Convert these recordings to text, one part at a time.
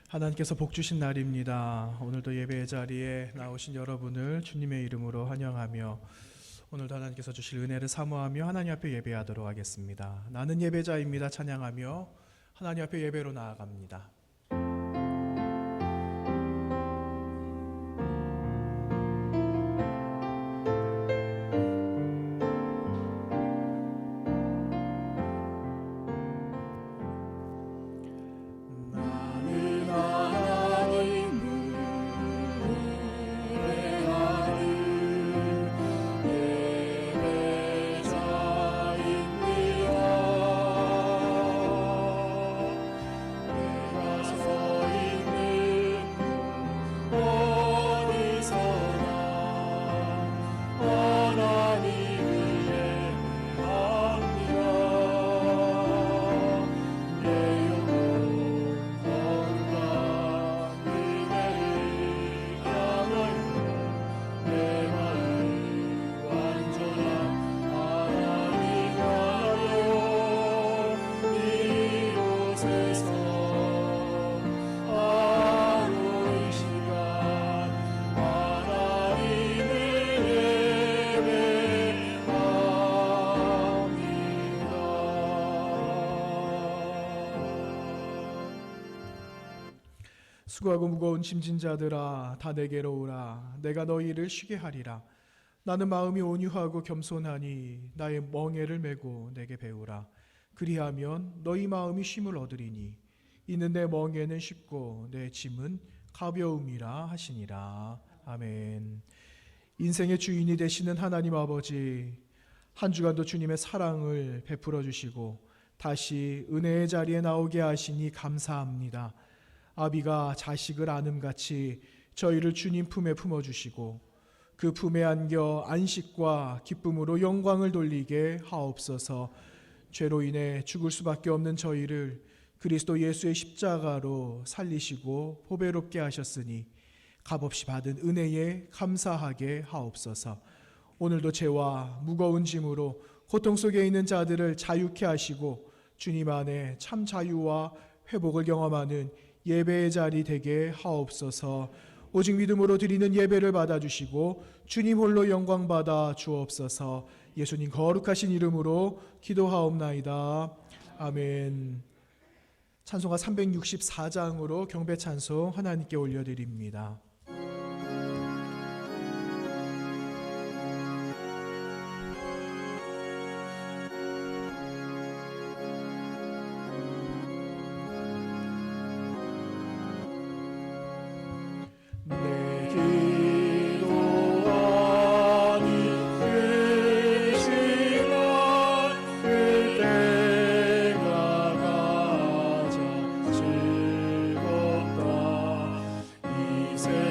하나님께서 복 주신 날입니다. 오늘도 예배의 자리에 나오신 여러분을 주님의 이름으로 환영하며 오늘도 하나님께서 주실 은혜를 사모하며 하나님 앞에 예배하도록 하겠습니다. 나는 예배자입니다. 찬양하며 하나님 앞에 예배로 나아갑니다. 수고하고 무거운 짐진 자들아 다 내게로 오라. 내가 너희를 쉬게 하리라. 나는 마음이 온유하고 겸손하니 나의 멍에를 메고 내게 배우라. 그리하면 너희 마음이 쉼을 얻으리니 이는 내 멍에는 쉽고 내 짐은 가벼움이라 하시니라. 아멘. 인생의 주인이 되시는 하나님 아버지, 한 주간도 주님의 사랑을 베풀어 주시고 다시 은혜의 자리에 나오게 하시니 감사합니다. 아비가 자식을 안음같이 저희를 주님 품에 품어주시고 그 품에 안겨 안식과 기쁨으로 영광을 돌리게 하옵소서. 죄로 인해 죽을 수밖에 없는 저희를 그리스도 예수의 십자가로 살리시고 보배롭게 하셨으니 값없이 받은 은혜에 감사하게 하옵소서. 오늘도 죄와 무거운 짐으로 고통 속에 있는 자들을 자유케 하시고 주님 안에 참 자유와 회복을 경험하는 예배의 자리 되게 하옵소서. 오직 믿음으로 드리는 예배를 받아주시고 주님 홀로 영광 받아 주옵소서. 예수님 거룩하신 이름으로 기도하옵나이다. 아멘. 찬송가 364장으로 경배 찬송 하나님께 올려드립니다. 새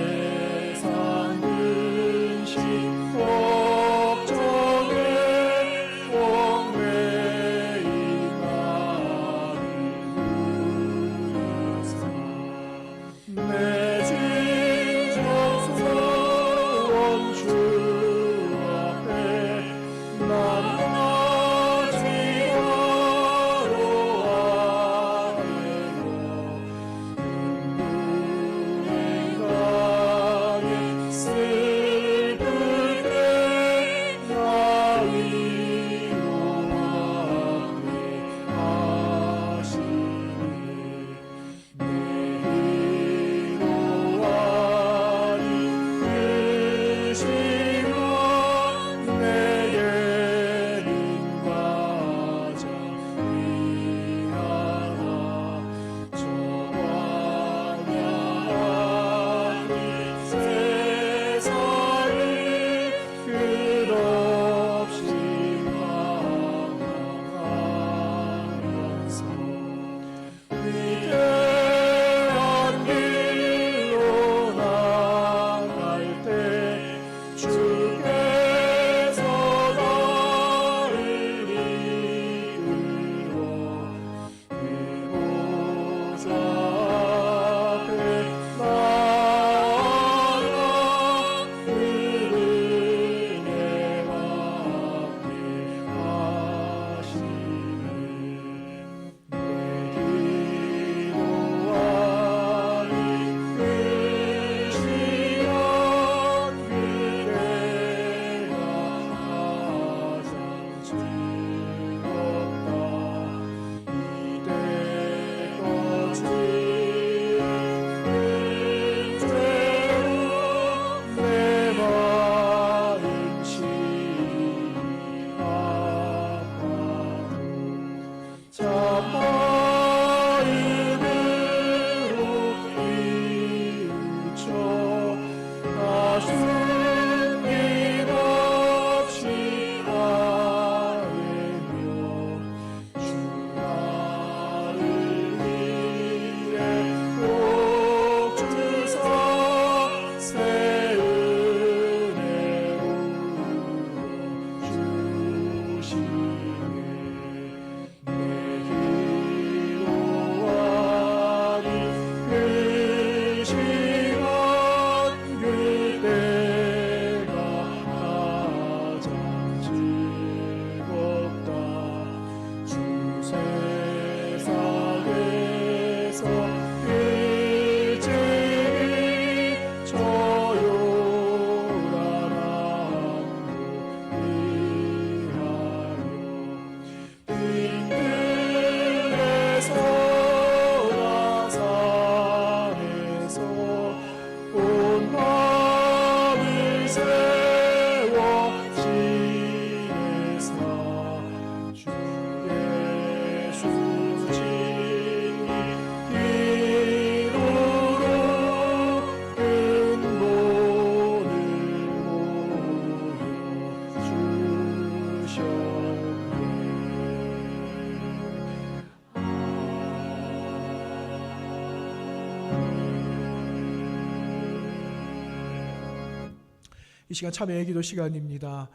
이 시간 참회의 기도 시간입니다.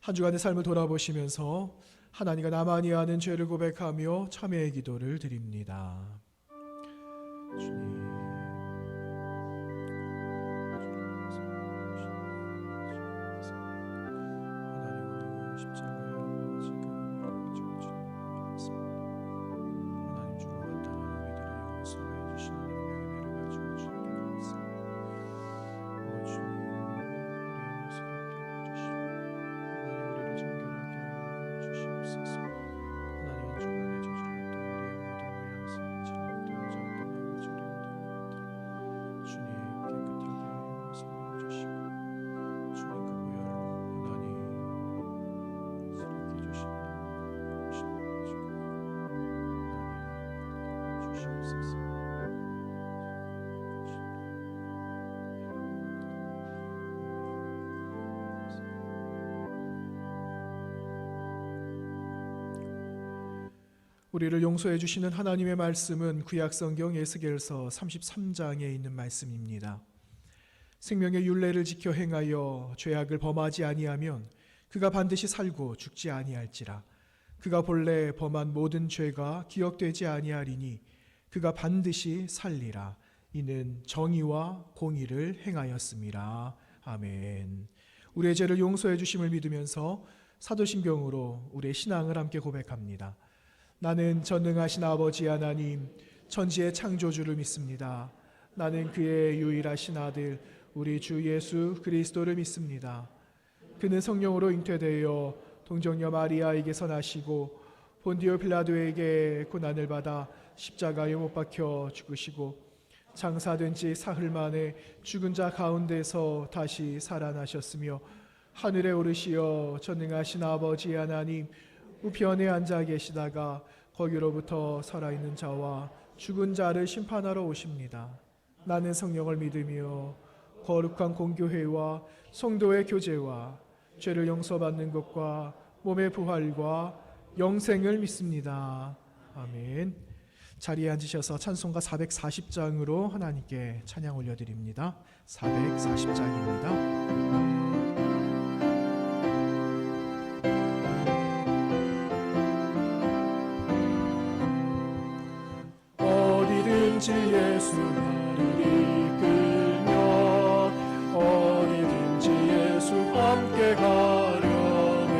한 주간의 삶을 돌아보시면서 하나님과 나만이 아는 죄를 고백하며 참회의 기도를 드립니다. 주님, 하나님 오늘 십자가에 아버지가 주를 주님께 하나님 주로 간당한 우리들의 용서해 주시는 은혜를 가지고 주님께 감사합니다. 주님, 우리 새롭게 해주시고 하나님 우리를 정결하게 하여 주시옵소서. 하나님 한 주간의 저주를 또 우리의 모든 모양새처럼 되어져 있던 아버지 우리 모든 것들을 주님 깨끗하게 용서해 주시고 주님 그 보혈로 하나님 새롭게 해주시는 하나님 주시옵소서. 우리를 용서해 주시는 하나님의 말씀은 구약성경 에스겔서 33장에 있는 말씀입니다. 생명의 율례를 지켜 행하여 죄악을 범하지 아니하면 그가 반드시 살고 죽지 아니할지라. 그가 본래 범한 모든 죄가 기억되지 아니하리니 그가 반드시 살리라. 이는 정의와 공의를 행하였음이라. 아멘. 우리의 죄를 용서해 주심을 믿으면서 사도신경으로 우리의 신앙을 함께 고백합니다. 나는 전능하신 아버지 하나님, 천지의 창조주를 믿습니다. 나는 그의 유일하신 아들 우리 주 예수 그리스도를 믿습니다. 그는 성령으로 잉태되어 동정녀 마리아에게서 나시고 본디오 빌라도에게 고난을 받아 십자가에 못 박혀 죽으시고 장사된 지 사흘 만에 죽은 자 가운데서 다시 살아나셨으며 하늘에 오르시어 전능하신 아버지 하나님 우편에 앉아 계시다가 거기로부터 살아있는 자와 죽은 자를 심판하러 오십니다. 나는 성령을 믿으며 거룩한 공교회와 성도의 교제와 죄를 용서받는 것과 몸의 부활과 영생을 믿습니다. 아멘. 자리에 앉으셔서 찬송가 440장으로 하나님께 찬양 올려드립니다. 440장입니다. 예수 나를 이끌며 어디든지 예수 함께 가려네.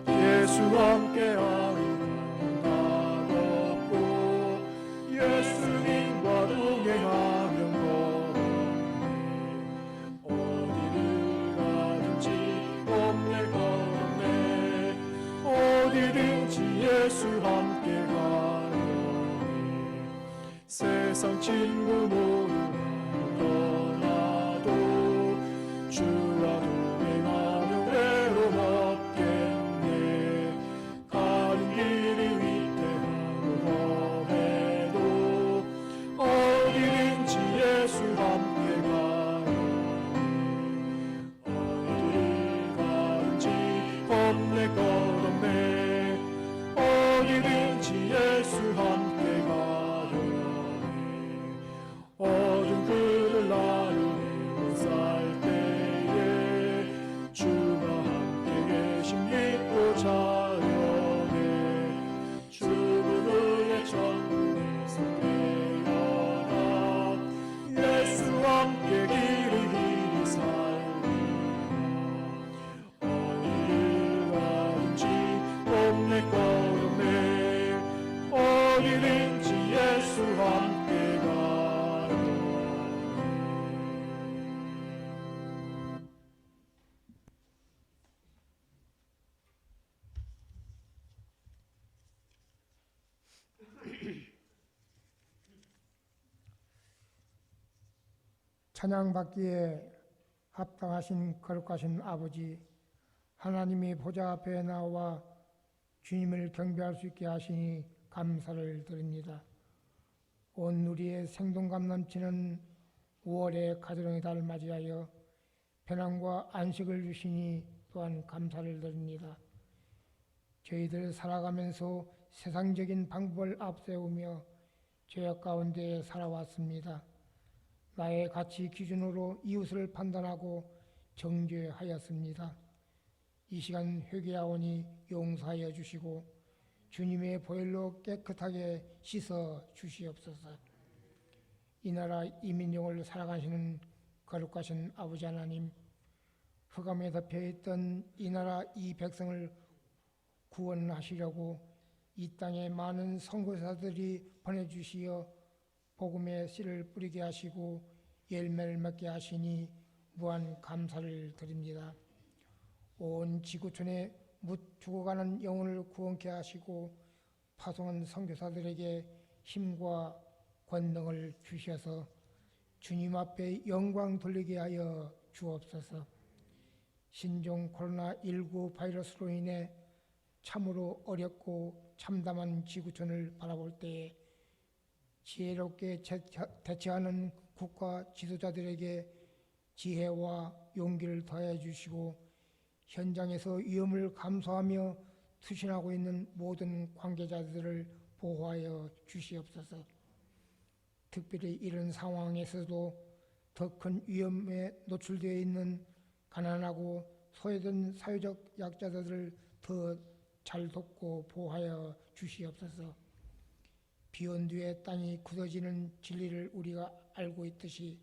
예수 함께 하는 값없고 예수님과 동행하면 거없네. 어디를 가든지 겁낼 것 없네. 어디든지 예수 함께 가려네. 세상 친구 모두 떠나도 주와 동행하며 외로움 없겠네. 가는 길이 위태하고 험해도 어디든지 예수 함께 가려네. 어디를 가든지 겁낼 것 없네. 어디든지 예수 함께 가려네. 어둠 그늘 나를 살 때에 주가 함께 계심 믿고 자려네. 죽음의 천국에서 깨어나 예수 함께 길이 살리라. 어디를 가든지 겁낼 것 없네. 어디든지 예수 함께 찬양받기에 합당하신 거룩하신 아버지 하나님이 보좌 앞에 나와 주님을 경배할 수 있게 하시니 감사를 드립니다. 온 누리의 생동감 넘치는 5월의 가정의 달 맞이하여 편안과 안식을 주시니 또한 감사를 드립니다. 저희들 살아가면서 세상적인 방법을 앞세우며 죄악 가운데 살아왔습니다. 나의 가치 기준으로 이웃을 판단하고 정죄하였습니다. 이 시간 회개하오니 용서하여 주시고 주님의 보혈로 깨끗하게 씻어 주시옵소서. 이 나라 이 민족을 살아가시는 거룩하신 아버지 하나님, 흑암에 덮여있던 이 나라 이 백성을 구원하시려고 이 땅에 많은 선교사들이 보내주시어 복음의 씨를 뿌리게 하시고 열매를 맺게 하시니 무한 감사를 드립니다. 온 지구촌에 묻 죽어가는 영혼을 구원케 하시고 파송한 선교사들에게 힘과 권능을 주셔서 주님 앞에 영광 돌리게 하여 주옵소서. 신종 코로나19 바이러스로 인해 참으로 어렵고 참담한 지구촌을 바라볼 때에 지혜롭게 대처하는 국가 지도자들에게 지혜와 용기를 더해 주시고 현장에서 위험을 감수하며 투신하고 있는 모든 관계자들을 보호하여 주시옵소서. 특별히 이런 상황에서도 더 큰 위험에 노출되어 있는 가난하고 소외된 사회적 약자들을 더 잘 돕고 보호하여 주시옵소서. 비온 뒤에 땅이 굳어지는 진리를 우리가 알고 있듯이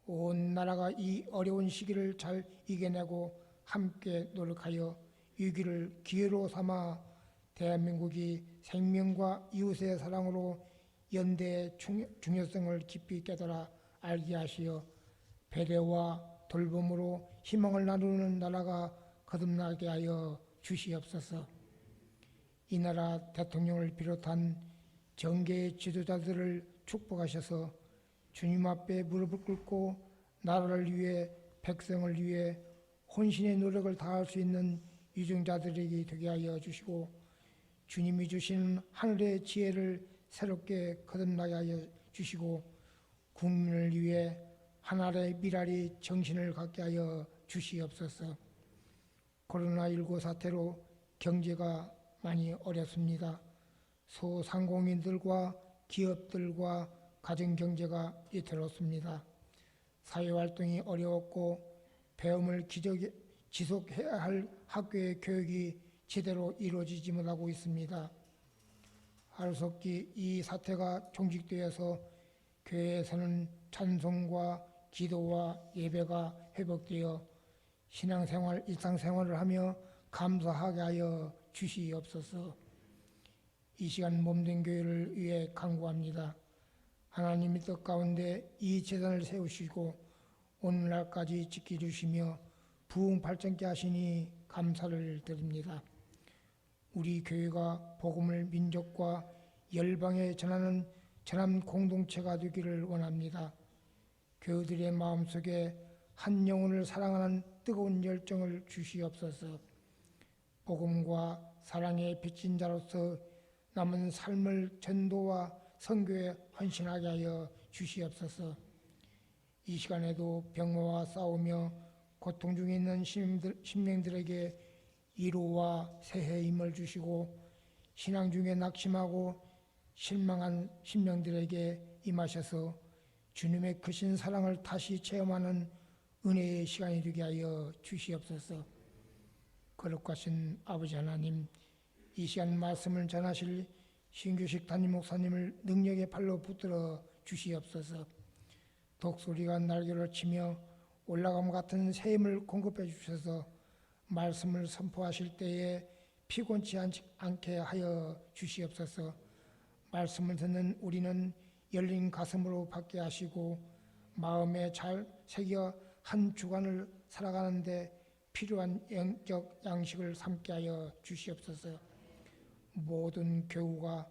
온 나라가 이 어려운 시기를 잘 이겨내고 함께 노력하여 위기를 기회로 삼아 대한민국이 생명과 이웃의 사랑으로 연대의 중요성을 깊이 깨달아 알게 하시어 배려와 돌봄으로 희망을 나누는 나라가 거듭나게 하여 주시옵소서. 이 나라 대통령을 비롯한 정계의 지도자들을 축복하셔서 주님 앞에 무릎을 꿇고 나라를 위해 백성을 위해 혼신의 노력을 다할 수 있는 유증자들에게 되게 하여 주시고 주님이 주신 하늘의 지혜를 새롭게 거듭나게 하여 주시고 국민을 위해 하나의 미랄이 정신을 갖게 하여 주시옵소서. 코로나19 사태로 경제가 많이 어렵습니다. 소상공인들과 기업들과 가정경제가 위태롭습니다. 사회활동이 어려웠고 배움을 지속해야 할 학교의 교육이 제대로 이루어지지 못하고 있습니다. 하루속히 이 사태가 종식되어서 교회에서는 찬송과 기도와 예배가 회복되어 신앙생활, 일상생활을 하며 감사하게 하여 주시옵소서. 이 시간 몸된 교회를 위해 간구합니다. 하나님의 뜻 가운데 이 재단을 세우시고 오늘날까지 지켜주시며 부흥 발전케 하시니 감사를 드립니다. 우리 교회가 복음을 민족과 열방에 전하는 전함 공동체가 되기를 원합니다. 교우들의 마음속에 한 영혼을 사랑하는 뜨거운 열정을 주시옵소서. 복음과 사랑의 빚진 자로서 남은 삶을 전도와 선교에 헌신하게 하여 주시옵소서. 이 시간에도 병마와 싸우며 고통 중에 있는 심령들에게 위로와 새해 힘을 주시고 신앙 중에 낙심하고 실망한 심령들에게 임하셔서 주님의 크신 사랑을 다시 체험하는 은혜의 시간이 되게 하여 주시옵소서. 거룩하신 아버지 하나님, 이 시간 말씀을 전하실 신규식 담임 목사님을 능력의 팔로 붙들어 주시옵소서. 독수리가 날개를 치며 올라감 같은 새 힘을 공급해 주셔서 말씀을 선포하실 때에 피곤치 않게 하여 주시옵소서. 말씀을 듣는 우리는 열린 가슴으로 받게 하시고 마음에 잘 새겨 한 주간을 살아가는데 필요한 영적 양식을 삼게 하여 주시옵소서. 모든 교우가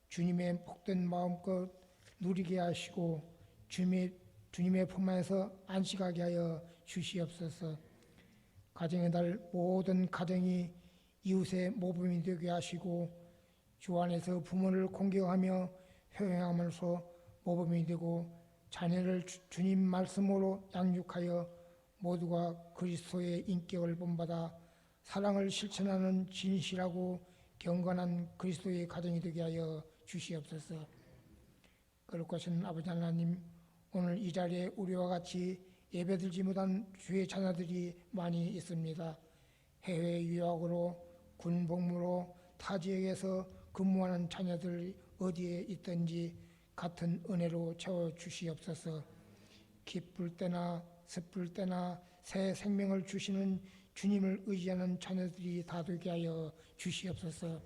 주님의 복된 마음껏 누리게 하시고 주님의 품 안에서 안식하게 하여 주시옵소서. 가정의 달 모든 가정이 이웃의 모범이 되게 하시고 주 안에서 부모를 공경하며 효행함으로써 모범이 되고 자녀를 주님 말씀으로 양육하여 모두가 그리스도의 인격을 본받아 사랑을 실천하는 진실하고 경건한 그리스도의 가정이 되게 하여 주시옵소서. 거룩하신 아버지 하나님, 오늘 이 자리에 우리와 같이 예배드리지 못한 주의 자녀들이 많이 있습니다. 해외 유학으로, 군 복무로 타 지역에서 근무하는 자녀들 어디에 있든지 같은 은혜로 채워 주시옵소서. 기쁠 때나 슬플 때나 새 생명을 주시는 주님을 의지하는 자녀들이 다 되게 하여 주시옵소서.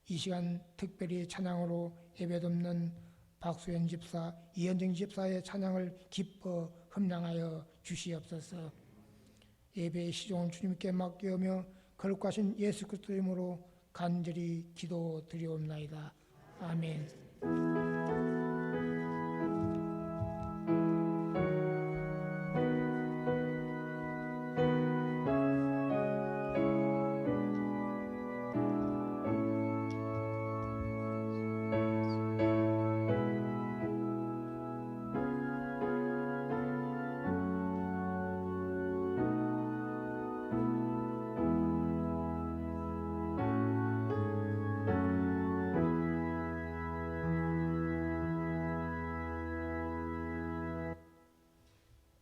이 시간 특별히 찬양으로 예배드리는 박수현 집사, 이현정 집사의 찬양을 기뻐 흠량하여 주시옵소서. 예배의 시종을 주님께 맡기오며 거룩하신 예수 그리스도 이름으로 간절히 기도드리옵나이다. 아멘.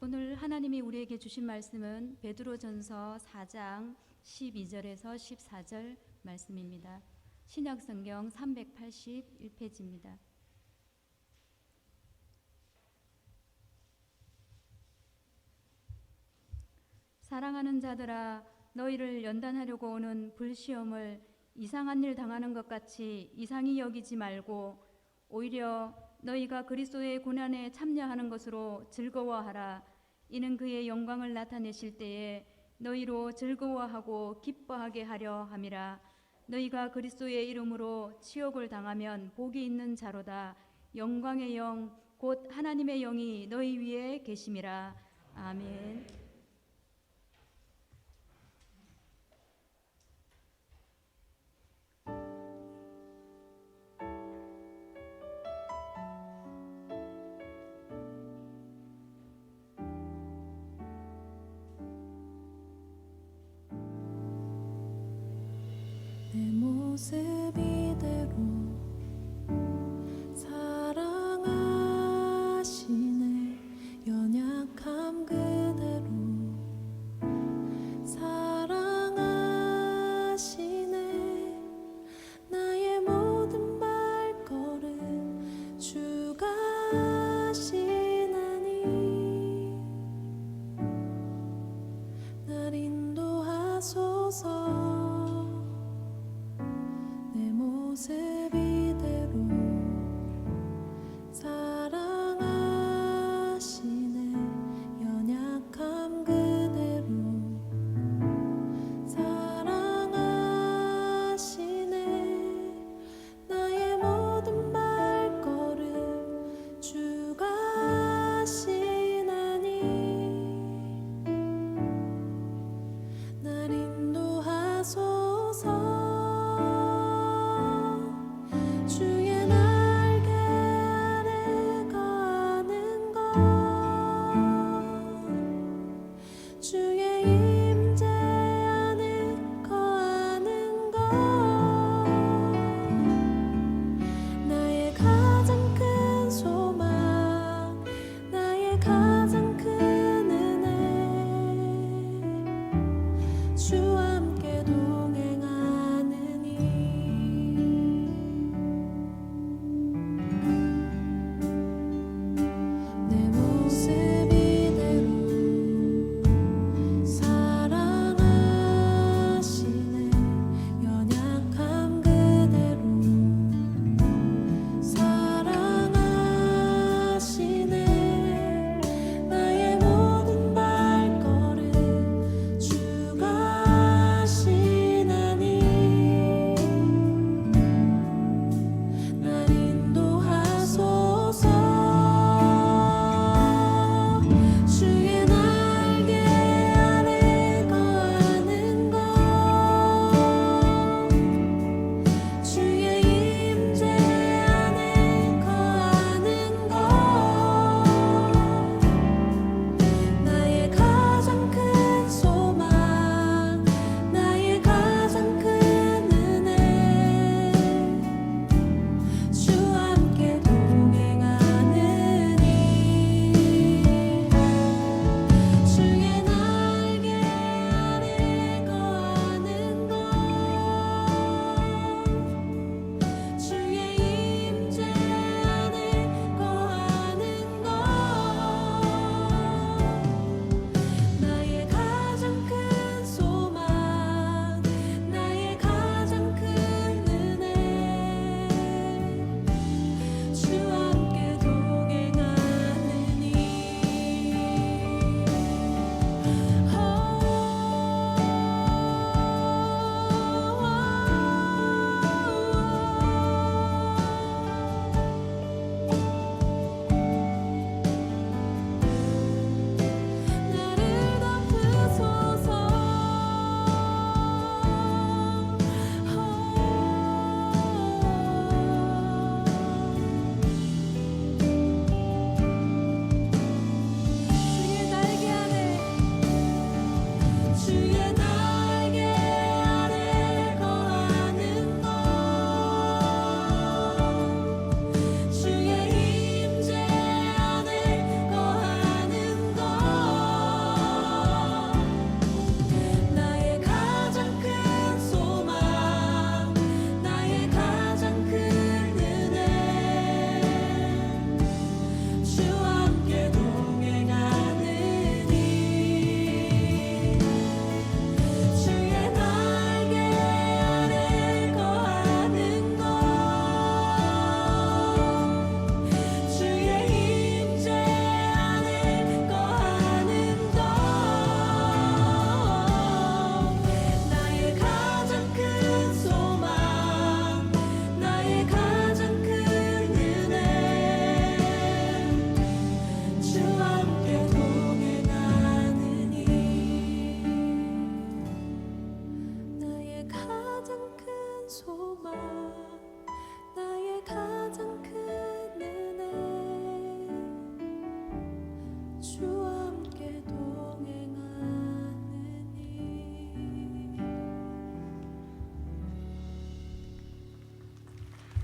오늘 하나님이 우리에게 주신 말씀은 베드로전서 4장 12절에서 14절 말씀입니다. 신약성경 381페이지입니다. 사랑하는 자들아, 너희를 연단하려고 오는 불시험을 이상한 일 당하는 것 같이 이상히 여기지 말고 오히려 너희가 그리스도의 고난에 참여하는 것으로 즐거워하라. 이는 그의 영광을 나타내실 때에 너희로 즐거워하고 기뻐하게 하려 함이라. 너희가 그리스도의 이름으로 치욕을 당하면 복이 있는 자로다. 영광의 영 곧 하나님의 영이 너희 위에 계심이라. 아멘. 내 모습 이대로 사랑하시네. 연약함 그대로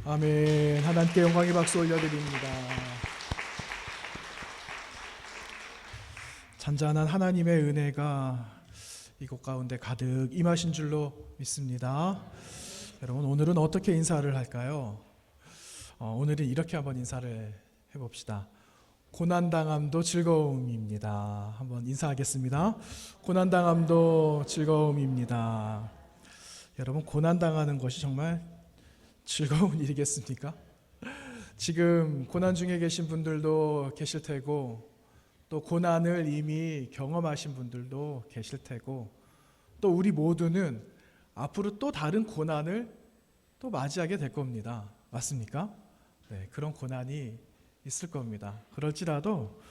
아멘. 하나님께 영광의 박수 올려드립니다. 잔잔한 하나님의 은혜가 이곳 가운데 가득 임하신 줄로 믿습니다. 여러분, 오늘은 어떻게 인사를 할까요? 오늘은 이렇게 한번 인사를 해봅시다. 고난당함도 즐거움입니다. 한번 인사하겠습니다. 고난당함도 즐거움입니다. 여러분, 고난당하는 것이 정말 즐거운 일이겠습니까? 지금 고난 중에 계신 분들도 계실 테고, 또 고난을 이미 경험하신 분들도 계실 테고, 또 우리 모두는 앞으로 또 다른 고난을 또 맞이하게 될 겁니다. 맞습니까? 네, 그런 고난이 있을 겁니다. 그럴지라도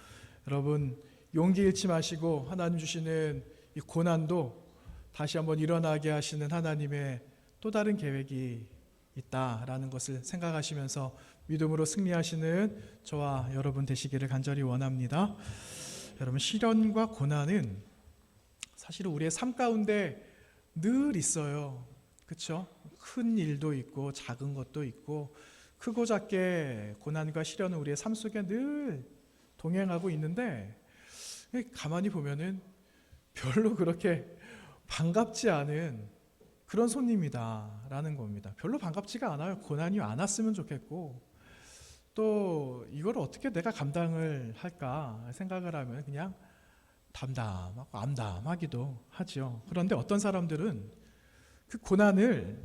여러분, 용기 잃지 마시고 하나님 주시는 이 고난도 다시 한번 일어나게 하시는 하나님의 또 다른 계획이 있다라는 것을 생각하시면서 믿음으로 승리하시는 저와 여러분 되시기를 간절히 원합니다. 여러분, 시련과 고난은 사실은 우리의 삶 가운데 늘 있어요. 그렇죠? 큰 일도 있고 작은 것도 있고, 크고 작게 고난과 시련은 우리의 삶 속에 늘 동행하고 있는데, 가만히 보면은 별로 그렇게 반갑지 않은 그런 손님이다라는 겁니다. 별로 반갑지가 않아요. 고난이 안 왔으면 좋겠고, 또 이걸 어떻게 내가 감당을 할까 생각을 하면 그냥 담담하고 암담하기도 하죠. 그런데 어떤 사람들은 그 고난을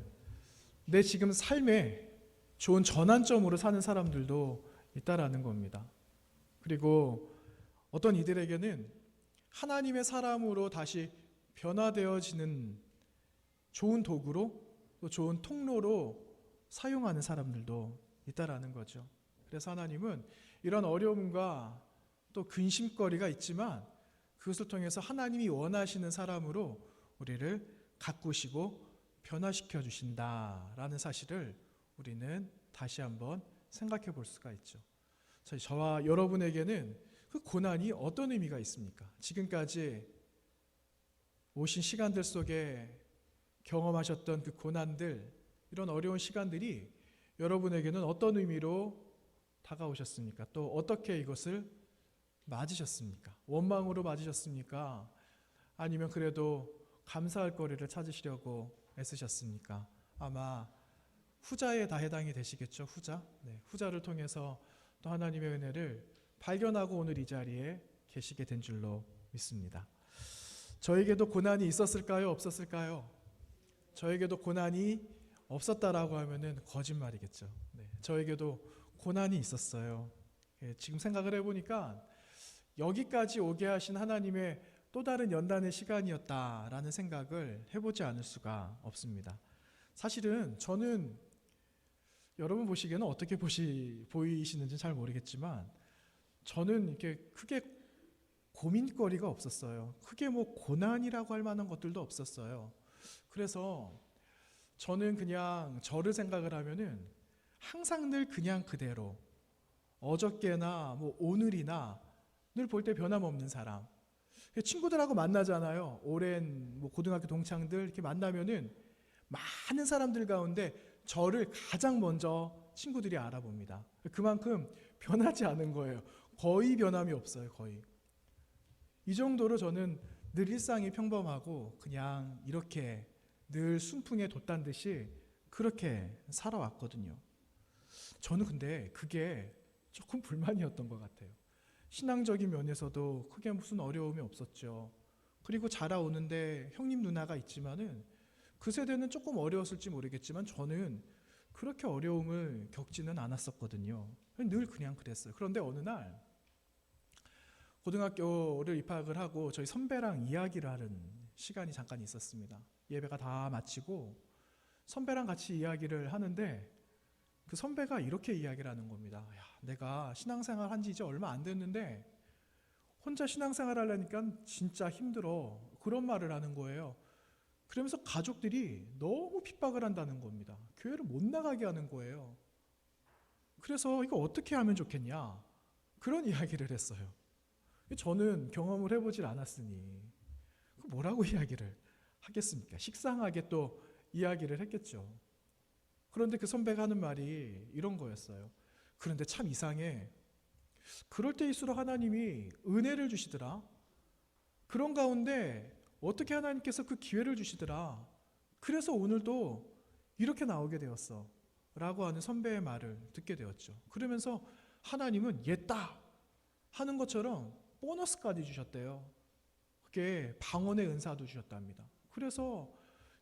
내 지금 삶의 좋은 전환점으로 사는 사람들도 있다라는 겁니다. 그리고 어떤 이들에게는 하나님의 사람으로 다시 변화되어지는 좋은 도구로, 또 좋은 통로로 사용하는 사람들도 있다라는 거죠. 그래서 하나님은 이런 어려움과 또 근심거리가 있지만 그것을 통해서 하나님이 원하시는 사람으로 우리를 가꾸시고 변화시켜 주신다라는 사실을 우리는 다시 한번 생각해 볼 수가 있죠. 저와 여러분에게는 그 고난이 어떤 의미가 있습니까? 지금까지 오신 시간들 속에 경험하셨던 그 고난들, 이런 어려운 시간들이 여러분에게는 어떤 의미로 다가오셨습니까? 또 어떻게 이것을 맞으셨습니까? 원망으로 맞으셨습니까? 아니면 그래도 감사할 거리를 찾으시려고 애쓰셨습니까? 아마 후자에 다 해당이 되시겠죠. 후자. 네, 후자를 통해서 또 하나님의 은혜를 발견하고 오늘 이 자리에 계시게 된 줄로 믿습니다. 저에게도 고난이 있었을까요? 없었을까요? 저에게도 고난이 없었다라고 하면은 거짓말이겠죠. 네, 저에게도 고난이 있었어요. 지금 생각을 해보니까 여기까지 오게 하신 하나님의 또 다른 연단의 시간이었다라는 생각을 해보지 않을 수가 없습니다. 사실은 저는 여러분 보시기에는 어떻게 보이시는지 잘 모르겠지만, 저는 이렇게 크게 고민거리가 없었어요. 크게 뭐 고난이라고 할 만한 것들도 없었어요. 그래서 저는 그냥 저를 생각을 하면은 항상 늘 그냥 그대로, 어저께나 뭐 오늘이나 늘 볼 때 변함없는 사람. 친구들하고 만나잖아요. 오랜 뭐 고등학교 동창들 이렇게 만나면은 많은 사람들 가운데 저를 가장 먼저 친구들이 알아봅니다. 그만큼 변하지 않은 거예요. 거의 변함이 없어요. 거의. 이 정도로 저는 늘 일상이 평범하고 그냥 이렇게 늘 순풍에 돛단 듯이 그렇게 살아왔거든요. 저는 근데 그게 조금 불만이었던 것 같아요. 신앙적인 면에서도 크게 무슨 어려움이 없었죠. 그리고 자라오는데 형님 누나가 있지만은 그 세대는 조금 어려웠을지 모르겠지만 저는 그렇게 어려움을 겪지는 않았었거든요. 늘 그냥 그랬어요. 그런데 어느 날 고등학교를 입학을 하고 저희 선배랑 이야기를 하는 시간이 잠깐 있었습니다. 예배가 다 마치고 선배랑 같이 이야기를 하는데 그 선배가 이렇게 이야기를 하는 겁니다. 야, 내가 신앙생활 한 지 이제 얼마 안 됐는데 혼자 신앙생활 하려니까 진짜 힘들어. 그런 말을 하는 거예요. 그러면서 가족들이 너무 핍박을 한다는 겁니다. 교회를 못 나가게 하는 거예요. 그래서 이거 어떻게 하면 좋겠냐? 그런 이야기를 했어요. 저는 경험을 해보질 않았으니 뭐라고 이야기를 하겠습니까? 식상하게 또 이야기를 했겠죠. 그런데 그 선배가 하는 말이 이런 거였어요. 그런데 참 이상해. 그럴 때일수록 하나님이 은혜를 주시더라. 그런 가운데 어떻게 하나님께서 그 기회를 주시더라. 그래서 오늘도 이렇게 나오게 되었어. 라고 하는 선배의 말을 듣게 되었죠. 그러면서 하나님은 옛다 하는 것처럼 보너스까지 주셨대요. 그게 방언의 은사도 주셨답니다. 그래서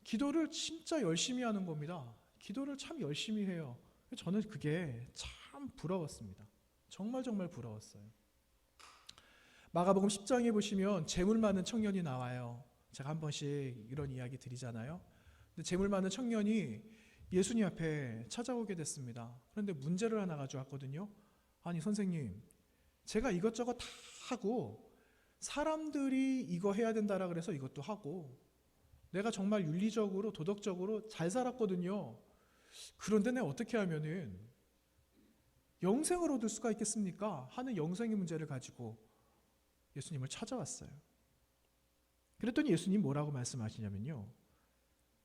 기도를 진짜 열심히 하는 겁니다. 기도를 참 열심히 해요. 저는 그게 참 부러웠습니다. 정말 부러웠어요. 마가복음 10장에 보시면 재물 많은 청년이 나와요. 제가 한 번씩 이런 이야기 드리잖아요. 근데 재물 많은 청년이 예수님 앞에 찾아오게 됐습니다. 그런데 문제를 하나 가져왔거든요. 아니 선생님, 제가 이것저것 다 하고 사람들이 이거 해야 된다라 그래서 이것도 하고 내가 정말 윤리적으로 도덕적으로 잘 살았거든요. 그런데 내가 어떻게 하면은 영생을 얻을 수가 있겠습니까? 하는 영생의 문제를 가지고 예수님을 찾아왔어요. 그랬더니 예수님 뭐라고 말씀하시냐면요.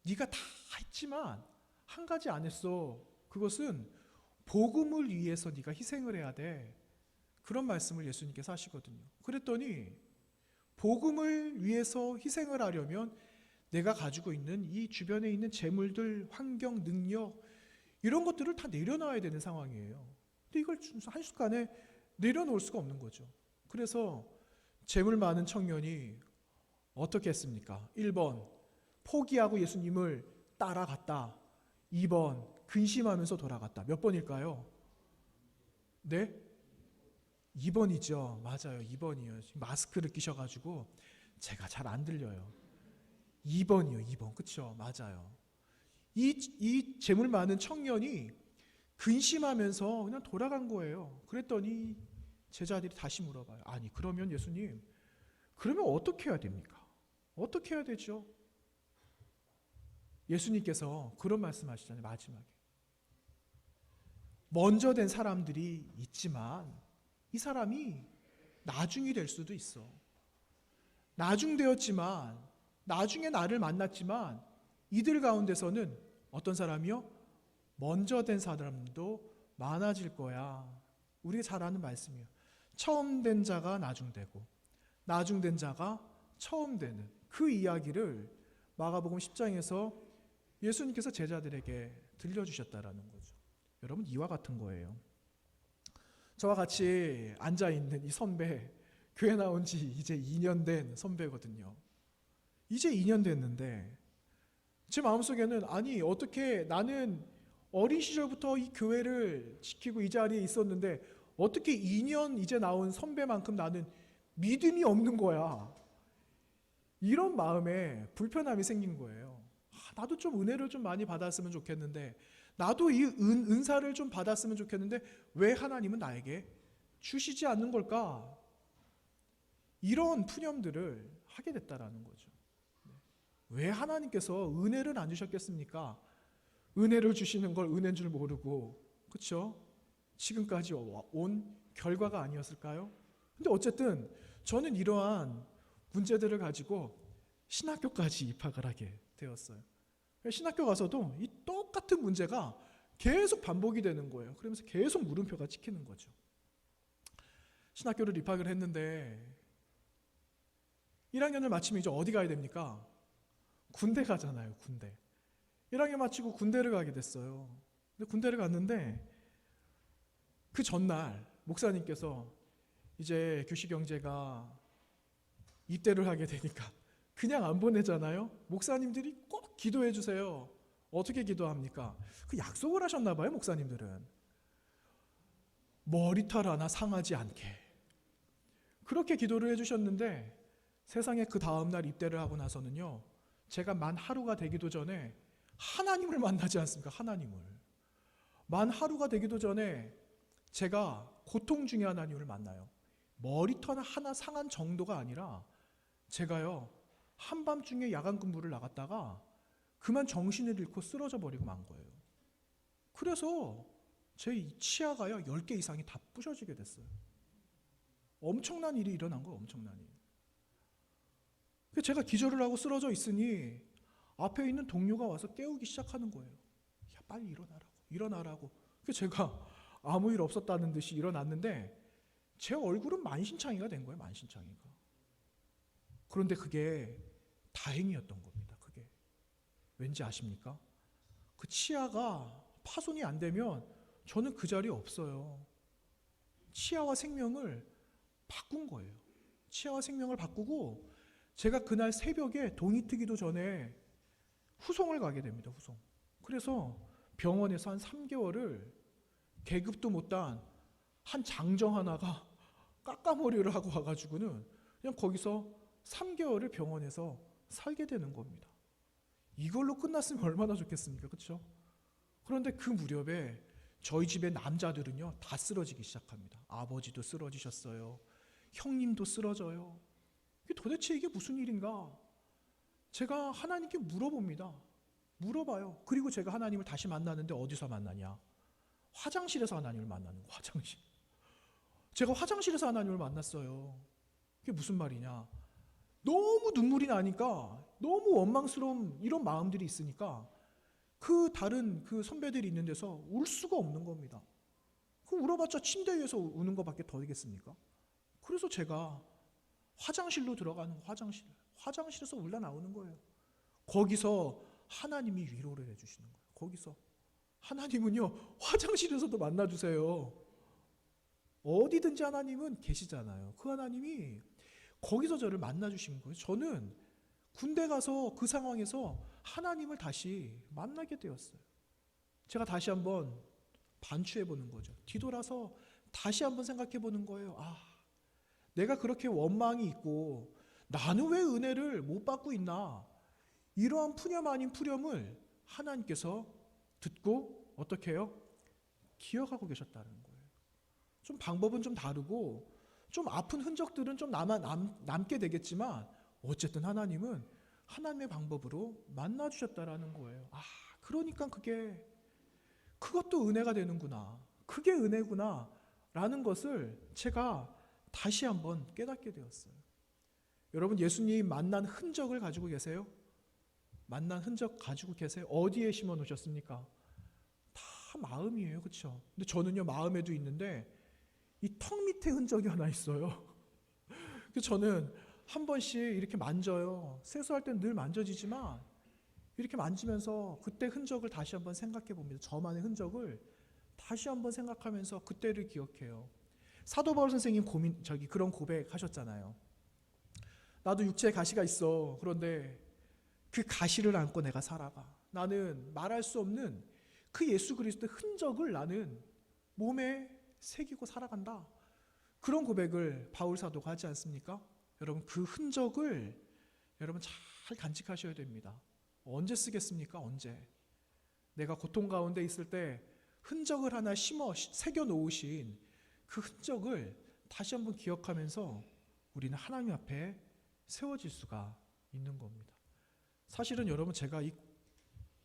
네가 다 했지만 한 가지 안 했어. 그것은 복음을 위해서 네가 희생을 해야 돼. 그런 말씀을 예수님께서 하시거든요. 그랬더니 복음을 위해서 희생을 하려면 내가 가지고 있는 이 주변에 있는 재물들, 환경, 능력 이런 것들을 다 내려놔야 되는 상황이에요. 근데 이걸 한순간에 내려놓을 수가 없는 거죠. 그래서 재물 많은 청년이 어떻게 했습니까? 1번 포기하고 예수님을 따라갔다. 2번 근심하면서 돌아갔다. 몇 번일까요? 네? 2번이죠. 맞아요. 2번이요. 지금 마스크를 끼셔가지고 제가 잘 안 들려요. 2번이요. 2번. 그쵸? 맞아요. 이 재물 많은 청년이 근심하면서 그냥 돌아간 거예요. 그랬더니 제자들이 다시 물어봐요. 아니 그러면 예수님, 그러면 어떻게 해야 됩니까? 어떻게 해야 되죠? 예수님께서 그런 말씀하시잖아요. 마지막에. 먼저 된 사람들이 있지만 이 사람이 나중이 될 수도 있어. 나중되었지만 나중에 나를 만났지만 이들 가운데서는 어떤 사람이요? 먼저 된 사람도 많아질 거야. 우리가 잘 아는 말씀이에요. 처음 된 자가 나중되고 나중된 자가 처음 되는 그 이야기를 마가복음 10장에서 예수님께서 제자들에게 들려주셨다라는 거죠. 여러분 이와 같은 거예요. 저와 같이 앉아있는 이 선배, 교회 나온 지 이제 2년 된 선배거든요. 이제 2년 됐는데 제 마음속에는 아니 어떻게 나는 어린 시절부터 이 교회를 지키고 이 자리에 있었는데 어떻게 2년 이제 나온 선배만큼 나는 믿음이 없는 거야. 이런 마음에 불편함이 생긴 거예요. 나도 좀 은혜를 좀 많이 받았으면 좋겠는데 나도 이 은사를 좀 받았으면 좋겠는데 왜 하나님은 나에게 주시지 않는 걸까? 이런 푸념들을 하게 됐다라는 거죠. 왜 하나님께서 은혜를 안 주셨겠습니까? 은혜를 주시는 걸 은혜인 줄 모르고 그렇죠? 지금까지 온 결과가 아니었을까요? 근데 어쨌든 저는 이러한 문제들을 가지고 신학교까지 입학을 하게 되었어요. 신학교 가서도 이 똑같은 문제가 계속 반복이 되는 거예요. 그러면서 계속 물음표가 찍히는 거죠. 신학교를 입학을 했는데 1학년을 마치면 이제 어디 가야 됩니까? 군대 가잖아요. 군대. 1학년 마치고 군대를 가게 됐어요. 근데 군대를 갔는데 그 전날 목사님께서 이제 교시경제가 입대를 하게 되니까 그냥 안 보내잖아요. 목사님들이 꼭 기도해 주세요. 어떻게 기도합니까? 그 약속을 하셨나 봐요. 목사님들은. 머리털 하나 상하지 않게. 그렇게 기도를 해주셨는데 세상에 그 다음날 입대를 하고 나서는요. 제가 만 하루가 되기도 전에 하나님을 만나지 않습니까? 하나님을. 만 하루가 되기도 전에 제가 고통 중에 하나님을 만나요. 머리털 하나 상한 정도가 아니라 제가요. 한밤중에 야간 근무를 나갔다가 그만 정신을 잃고 쓰러져 버리고 만 거예요. 그래서 제 치아가요 10개 이상이 다 부셔지게 됐어요. 엄청난 일이 일어난 거예요. 엄청난 일. 제가 기절을 하고 쓰러져 있으니 앞에 있는 동료가 와서 깨우기 시작하는 거예요. 야, 빨리 일어나라고. 그래서 제가 아무 일 없었다는 듯이 일어났는데 제 얼굴은 만신창이가 된 거예요. 만신창이가. 그런데 그게 다행이었던 겁니다. 그게 왠지 아십니까? 그 치아가 파손이 안 되면 저는 그 자리에 없어요. 치아와 생명을 바꾼 거예요. 치아와 생명을 바꾸고 제가 그날 새벽에 동이 트기도 전에 후송을 가게 됩니다. 후송. 그래서 병원에서 한 3개월을 계급도 못한 한 장정 하나가 깎아머리를 하고 와가지고는 그냥 거기서 3개월을 병원에서 살게 되는 겁니다. 이걸로 끝났으면 얼마나 좋겠습니까? 그렇죠? 그런데 그 무렵에 저희 집의 남자들은요 다 쓰러지기 시작합니다. 아버지도 쓰러지셨어요. 형님도 쓰러져요. 도대체 이게 무슨 일인가? 제가 하나님께 물어봅니다. 물어봐요. 그리고 제가 하나님을 다시 만나는데 어디서 만나냐? 화장실에서 하나님을 만나는 거. 화장실. 제가 화장실에서 하나님을 만났어요. 그게 무슨 말이냐? 너무 눈물이 나니까 너무 원망스러운 이런 마음들이 있으니까 그 다른 그 선배들이 있는 데서 울 수가 없는 겁니다. 그 울어봤자 침대 위에서 우는 것밖에 더 되겠습니까? 그래서 제가 화장실로 들어가는 화장실에서 울려 나오는 거예요. 거기서 하나님이 위로를 해주시는 거예요. 거기서 하나님은요 화장실에서도 만나주세요. 어디든지 하나님은 계시잖아요. 그 하나님이 거기서 저를 만나주신 거예요. 저는 군대 가서 그 상황에서 하나님을 다시 만나게 되었어요. 제가 다시 한번 반추해 보는 거죠. 뒤돌아서 다시 한번 생각해 보는 거예요. 내가 그렇게 원망이 있고 나는 왜 은혜를 못 받고 있나? 이러한 푸념 아닌 푸념을 하나님께서 듣고 어떻게 해요? 기억하고 계셨다는 거예요. 좀 방법은 좀 다르고 좀 아픈 흔적들은 좀 남게 되겠지만 어쨌든 하나님은 하나님의 방법으로 만나주셨다라는 거예요. 그러니까 그것도 은혜가 되는구나. 그게 은혜구나 라는 것을 제가 다시 한번 깨닫게 되었어요. 여러분 예수님 만난 흔적을 가지고 계세요? 만난 흔적 가지고 계세요? 어디에 심어 놓으셨습니까? 다 마음이에요. 그렇죠? 근데 저는요 마음에도 있는데 이 턱 밑에 흔적이 하나 있어요. 그래서 저는 한 번씩 이렇게 만져요. 세수할 때는 늘 만져지지만 이렇게 만지면서 그때 흔적을 다시 한번 생각해 봅니다. 저만의 흔적을 다시 한번 생각하면서 그때를 기억해요. 사도 바울 선생님 그런 고백하셨잖아요. 나도 육체에 가시가 있어. 그런데 그 가시를 안고 내가 살아가. 나는 말할 수 없는 그 예수 그리스도의 흔적을 나는 몸에 새기고 살아간다. 그런 고백을 바울 사도가 하지 않습니까? 여러분 그 흔적을 여러분 잘 간직하셔야 됩니다. 언제 쓰겠습니까? 언제? 내가 고통 가운데 있을 때 흔적을 하나 새겨 놓으신 그 흔적을 다시 한번 기억하면서 우리는 하나님 앞에 세워질 수가 있는 겁니다. 사실은 여러분 제가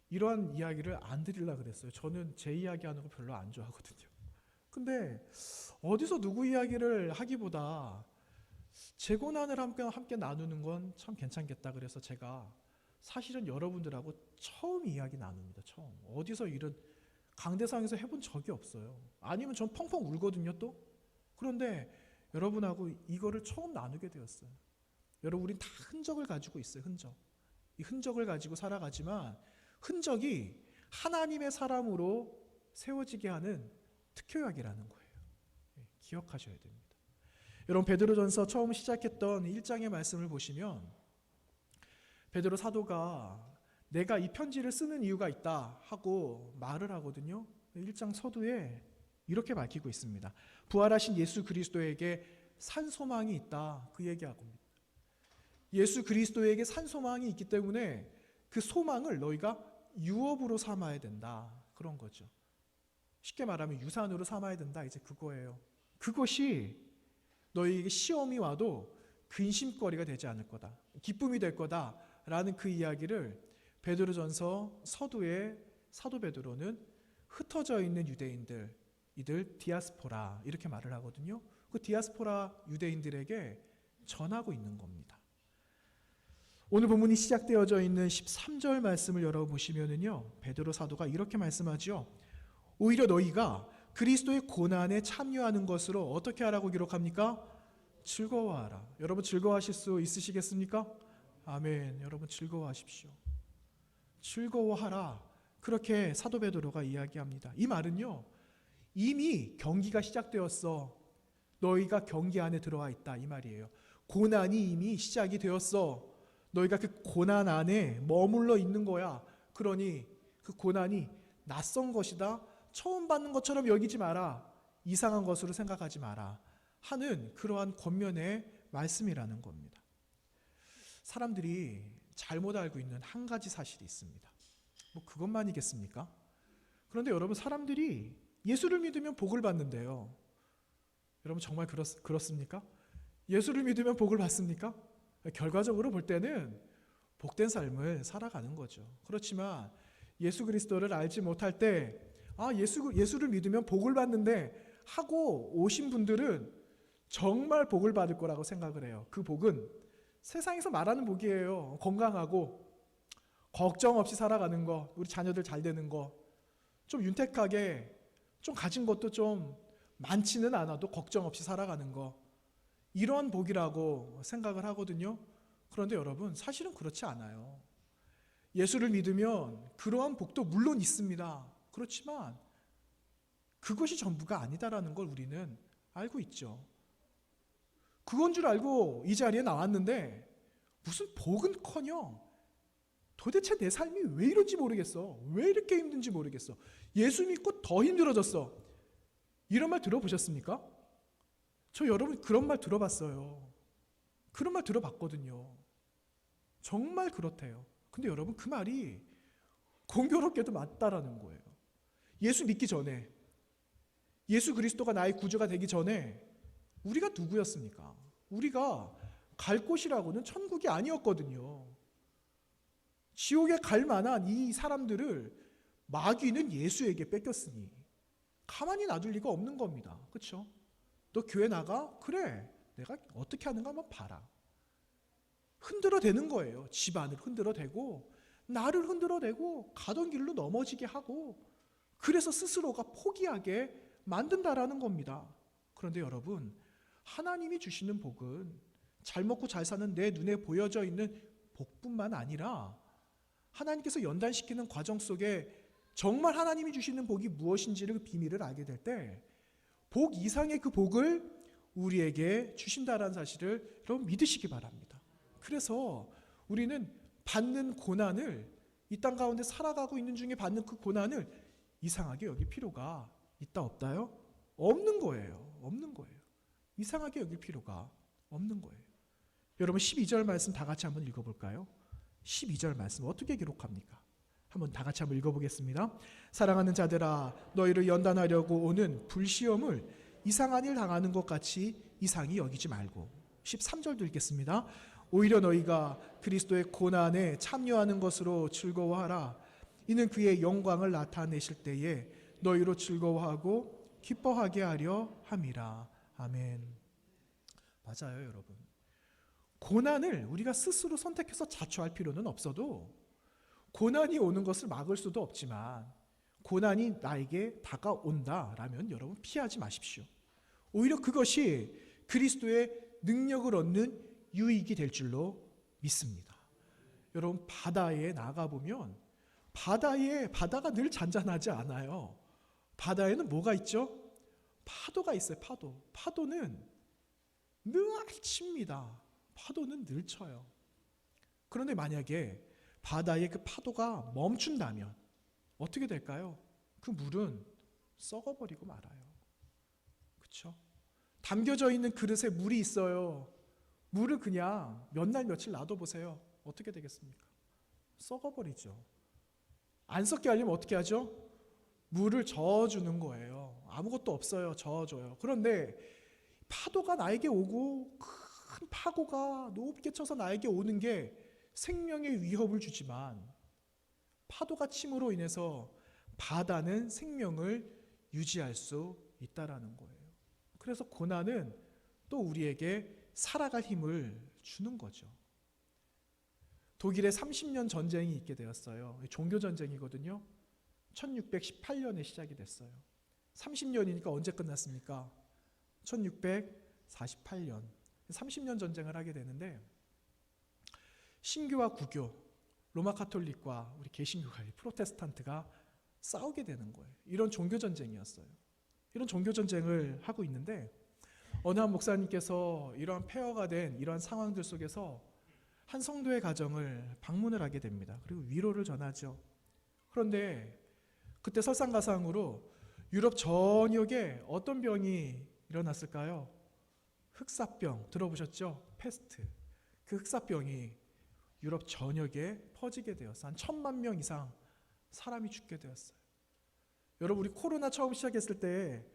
이러한 이야기를 안 드리려고 그랬어요. 저는 제 이야기하는 거 별로 안 좋아하거든요. 근데 어디서 누구 이야기를 하기보다 제 고난을 함께 나누는 건 참 괜찮겠다 그래서 제가 사실은 여러분들하고 처음 이야기 나눕니다. 처음. 어디서 이런 강대상에서 해본 적이 없어요. 아니면 전 펑펑 울거든요 또. 그런데 여러분하고 이거를 처음 나누게 되었어요. 여러분 우린 다 흔적을 가지고 있어요. 흔적. 이 흔적을 가지고 살아가지만 흔적이 하나님의 사람으로 세워지게 하는 특효약이라는 거예요. 기억하셔야 됩니다. 여러분 베드로전서 처음 시작했던 1장의 말씀을 보시면 베드로 사도가 내가 이 편지를 쓰는 이유가 있다 하고 말을 하거든요. 1장 서두에 이렇게 밝히고 있습니다. 부활하신 예수 그리스도에게 산 소망이 있다. 그 얘기하고 있습니다. 예수 그리스도에게 산 소망이 있기 때문에 그 소망을 너희가 유업으로 삼아야 된다. 그런 거죠. 쉽게 말하면 유산으로 삼아야 된다. 이제 그거예요. 그것이 너희에게 시험이 와도 근심거리가 되지 않을 거다. 기쁨이 될 거다라는 그 이야기를 베드로전서 서두에 사도 베드로는 흩어져 있는 유대인들, 이들 디아스포라 이렇게 말을 하거든요. 그 디아스포라 유대인들에게 전하고 있는 겁니다. 오늘 본문이 시작되어져 있는 13절 말씀을 열어보시면은요, 베드로 사도가 이렇게 말씀하죠. 오히려 너희가 그리스도의 고난에 참여하는 것으로 어떻게 하라고 기록합니까? 즐거워하라. 여러분 즐거워하실 수 있으시겠습니까? 아멘. 여러분 즐거워하십시오. 즐거워하라. 그렇게 사도 베드로가 이야기합니다. 이 말은요, 이미 경기가 시작되었어. 너희가 경기 안에 들어와 있다, 이 말이에요. 고난이 이미 시작이 되었어. 너희가 그 고난 안에 머물러 있는 거야. 그러니 그 고난이 낯선 것이다, 처음 받는 것처럼 여기지 마라, 이상한 것으로 생각하지 마라 하는 그러한 권면의 말씀이라는 겁니다. 사람들이 잘못 알고 있는 한 가지 사실이 있습니다. 뭐 그것만이겠습니까? 그런데 여러분, 사람들이 예수를 믿으면 복을 받는데요. 여러분 정말 그렇습니까? 예수를 믿으면 복을 받습니까? 결과적으로 볼 때는 복된 삶을 살아가는 거죠. 그렇지만 예수 그리스도를 알지 못할 때 예수를 믿으면 복을 받는데 하고 오신 분들은 정말 복을 받을 거라고 생각을 해요. 그 복은 세상에서 말하는 복이에요. 건강하고 걱정 없이 살아가는 거, 우리 자녀들 잘 되는 거, 좀 윤택하게 좀 가진 것도 좀 많지는 않아도 걱정 없이 살아가는 거, 이런 복이라고 생각을 하거든요. 그런데 여러분, 사실은 그렇지 않아요. 예수를 믿으면 그러한 복도 물론 있습니다. 그렇지만 그것이 전부가 아니다라는 걸 우리는 알고 있죠. 그건 줄 알고 이 자리에 나왔는데 무슨 복은커녕 도대체 내 삶이 왜 이런지 모르겠어. 왜 이렇게 힘든지 모르겠어. 예수 믿고 더 힘들어졌어. 이런 말 들어보셨습니까? 저 여러분 그런 말 들어봤어요. 그런 말 들어봤거든요. 정말 그렇대요. 근데 여러분, 그 말이 공교롭게도 맞다라는 거예요. 예수 믿기 전에, 예수 그리스도가 나의 구주가 되기 전에 우리가 누구였습니까? 우리가 갈 곳이라고는 천국이 아니었거든요. 지옥에 갈 만한 이 사람들을 마귀는 예수에게 뺏겼으니 가만히 놔둘 리가 없는 겁니다. 그렇죠? 너 교회 나가? 그래, 내가 어떻게 하는가 한번 봐라. 흔들어대는 거예요. 집안을 흔들어대고 나를 흔들어대고 가던 길로 넘어지게 하고, 그래서 스스로가 포기하게 만든다라는 겁니다. 그런데 여러분, 하나님이 주시는 복은 잘 먹고 잘 사는 내 눈에 보여져 있는 복뿐만 아니라 하나님께서 연단시키는 과정 속에 정말 하나님이 주시는 복이 무엇인지를, 그 비밀을 알게 될 때 복 이상의 그 복을 우리에게 주신다라는 사실을 여러분 믿으시기 바랍니다. 그래서 우리는 받는 고난을, 이 땅 가운데 살아가고 있는 중에 받는 그 고난을 이상하게 여길 필요가 있다 없다요? 없는 거예요. 없는 거예요. 이상하게 여길 필요가 없는 거예요. 여러분 12절 말씀 다 같이 한번 읽어볼까요? 12절 말씀 어떻게 기록합니까? 한번 다 같이 한번 읽어보겠습니다. 사랑하는 자들아, 너희를 연단하려고 오는 불시험을 이상한 일 당하는 것 같이 이상히 여기지 말고. 13절도 읽겠습니다. 오히려 너희가 그리스도의 고난에 참여하는 것으로 즐거워하라. 이는 그의 영광을 나타내실 때에 너희로 즐거워하고 기뻐하게 하려 함이라. 아멘. 맞아요, 여러분. 고난을 우리가 스스로 선택해서 자초할 필요는 없어도, 고난이 오는 것을 막을 수도 없지만 고난이 나에게 다가온다라면 여러분 피하지 마십시오. 오히려 그것이 그리스도의 능력을 얻는 유익이 될 줄로 믿습니다. 여러분, 바다에 나가보면 바다가 늘 잔잔하지 않아요. 바다에는 뭐가 있죠? 파도가 있어요. 파도는 늘 칩니다. 파도는 늘 쳐요. 그런데 만약에 바다의 그 파도가 멈춘다면 어떻게 될까요? 그 물은 썩어버리고 말아요. 그렇죠? 담겨져 있는 그릇에 물이 있어요. 물을 그냥 몇 날 며칠 놔둬보세요. 어떻게 되겠습니까? 썩어버리죠. 안 썩게 하려면 어떻게 하죠? 물을 저어주는 거예요. 아무것도 없어요. 저어줘요. 그런데 파도가 나에게 오고 큰 파고가 높게 쳐서 나에게 오는 게 생명의 위협을 주지만, 파도가 침으로 인해서 바다는 생명을 유지할 수 있다라는 거예요. 그래서 고난은 또 우리에게 살아갈 힘을 주는 거죠. 독일에 30년 전쟁이 있게 되었어요. 종교 전쟁이거든요. 1618년에 시작이 됐어요. 30년이니까 언제 끝났습니까? 1648년. 30년 전쟁을 하게 되는데 신교와 구교, 로마 카톨릭과 우리 개신교가 프로테스탄트가 싸우게 되는 거예요. 이런 종교 전쟁이었어요. 이런 종교 전쟁을 하고 있는데 어느 한 목사님께서 이러한 폐허가 된 이러한 상황들 속에서 한 성도의 가정을 방문을 하게 됩니다. 그리고 위로를 전하죠. 그런데 그때 설상가상으로 유럽 전역에 어떤 병이 일어났을까요? 흑사병 들어보셨죠? 패스트. 그 흑사병이 유럽 전역에 퍼지게 되어서 한 1000만 명 이상 사람이 죽게 되었어요. 여러분 우리 코로나 처음 시작했을 때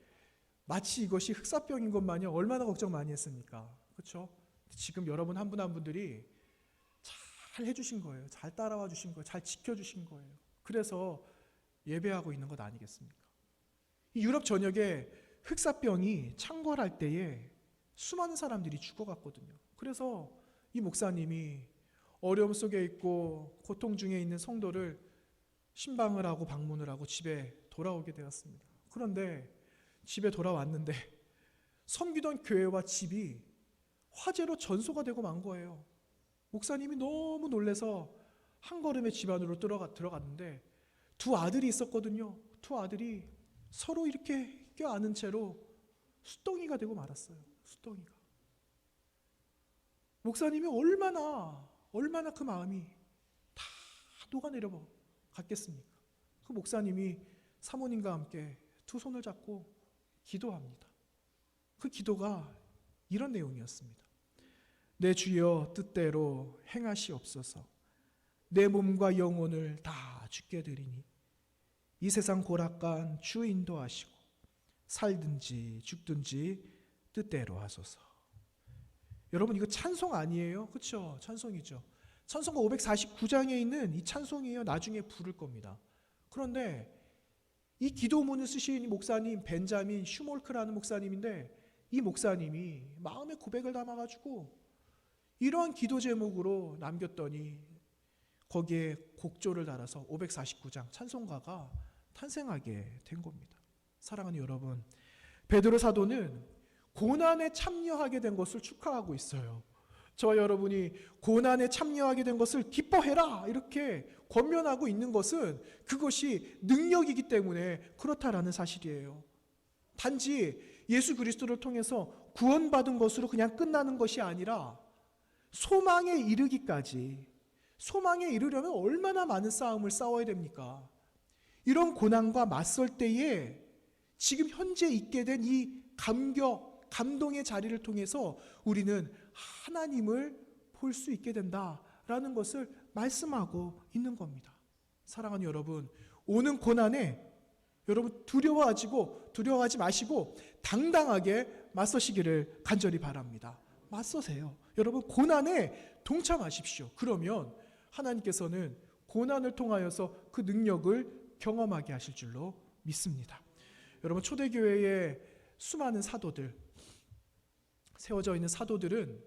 마치 이것이 흑사병인 것 마냥 얼마나 걱정 많이 했습니까? 그렇죠? 지금 여러분 한 분 한 분들이 잘 해주신 거예요. 잘 따라와 주신 거예요. 잘 지켜주신 거예요. 그래서 예배하고 있는 것 아니겠습니까? 이 유럽 전역에 흑사병이 창궐할 때에 수많은 사람들이 죽어갔거든요. 그래서 이 목사님이 어려움 속에 있고 고통 중에 있는 성도를 신방을 하고 방문을 하고 집에 돌아오게 되었습니다. 그런데 집에 돌아왔는데 섬기던 교회와 집이 화재로 전소가 되고 만 거예요. 목사님이 너무 놀라서 한 걸음에 집 안으로 들어갔는데 두 아들이 있었거든요. 두 아들이 서로 이렇게 껴안은 채로 수덩이가 되고 말았어요. 수덩이가. 목사님이 얼마나 그 마음이 다 녹아내려 갔겠습니까? 그 목사님이 사모님과 함께 두 손을 잡고 기도합니다. 그 기도가 이런 내용이었습니다. 내 주여 뜻대로 행하시옵소서. 내 몸과 영혼을 다 주께 드리니 이 세상 고락간 주 인도하시고 살든지 죽든지 뜻대로 하소서. 여러분 이거 찬송 아니에요? 그렇죠? 찬송이죠. 찬송가 549장에 있는 이 찬송이에요. 나중에 부를 겁니다. 그런데 이 기도문을 쓰신 이 목사님 벤자민 슈몰크라는 목사님인데 이 목사님이 마음의 고백을 담아가지고 이러한 기도 제목으로 남겼더니 거기에 곡조를 달아서 549장 찬송가가 탄생하게 된 겁니다. 사랑하는 여러분, 베드로 사도는 고난에 참여하게 된 것을 축하하고 있어요. 저와 여러분이 고난에 참여하게 된 것을 기뻐해라 이렇게 권면하고 있는 것은 그것이 능력이기 때문에 그렇다라는 사실이에요. 단지 예수 그리스도를 통해서 구원받은 것으로 그냥 끝나는 것이 아니라 소망에 이르기까지, 소망에 이르려면 얼마나 많은 싸움을 싸워야 됩니까? 이런 고난과 맞설 때에 지금 현재 있게 된 이 감격, 감동의 자리를 통해서 우리는 하나님을 볼 수 있게 된다라는 것을 말씀하고 있는 겁니다. 사랑하는 여러분, 오는 고난에 여러분 두려워하지 마시고 당당하게 맞서시기를 간절히 바랍니다. 맞서세요. 여러분 고난에 동참하십시오. 그러면 하나님께서는 고난을 통하여서 그 능력을 경험하게 하실 줄로 믿습니다. 여러분 초대교회의 수많은 사도들, 세워져 있는 사도들은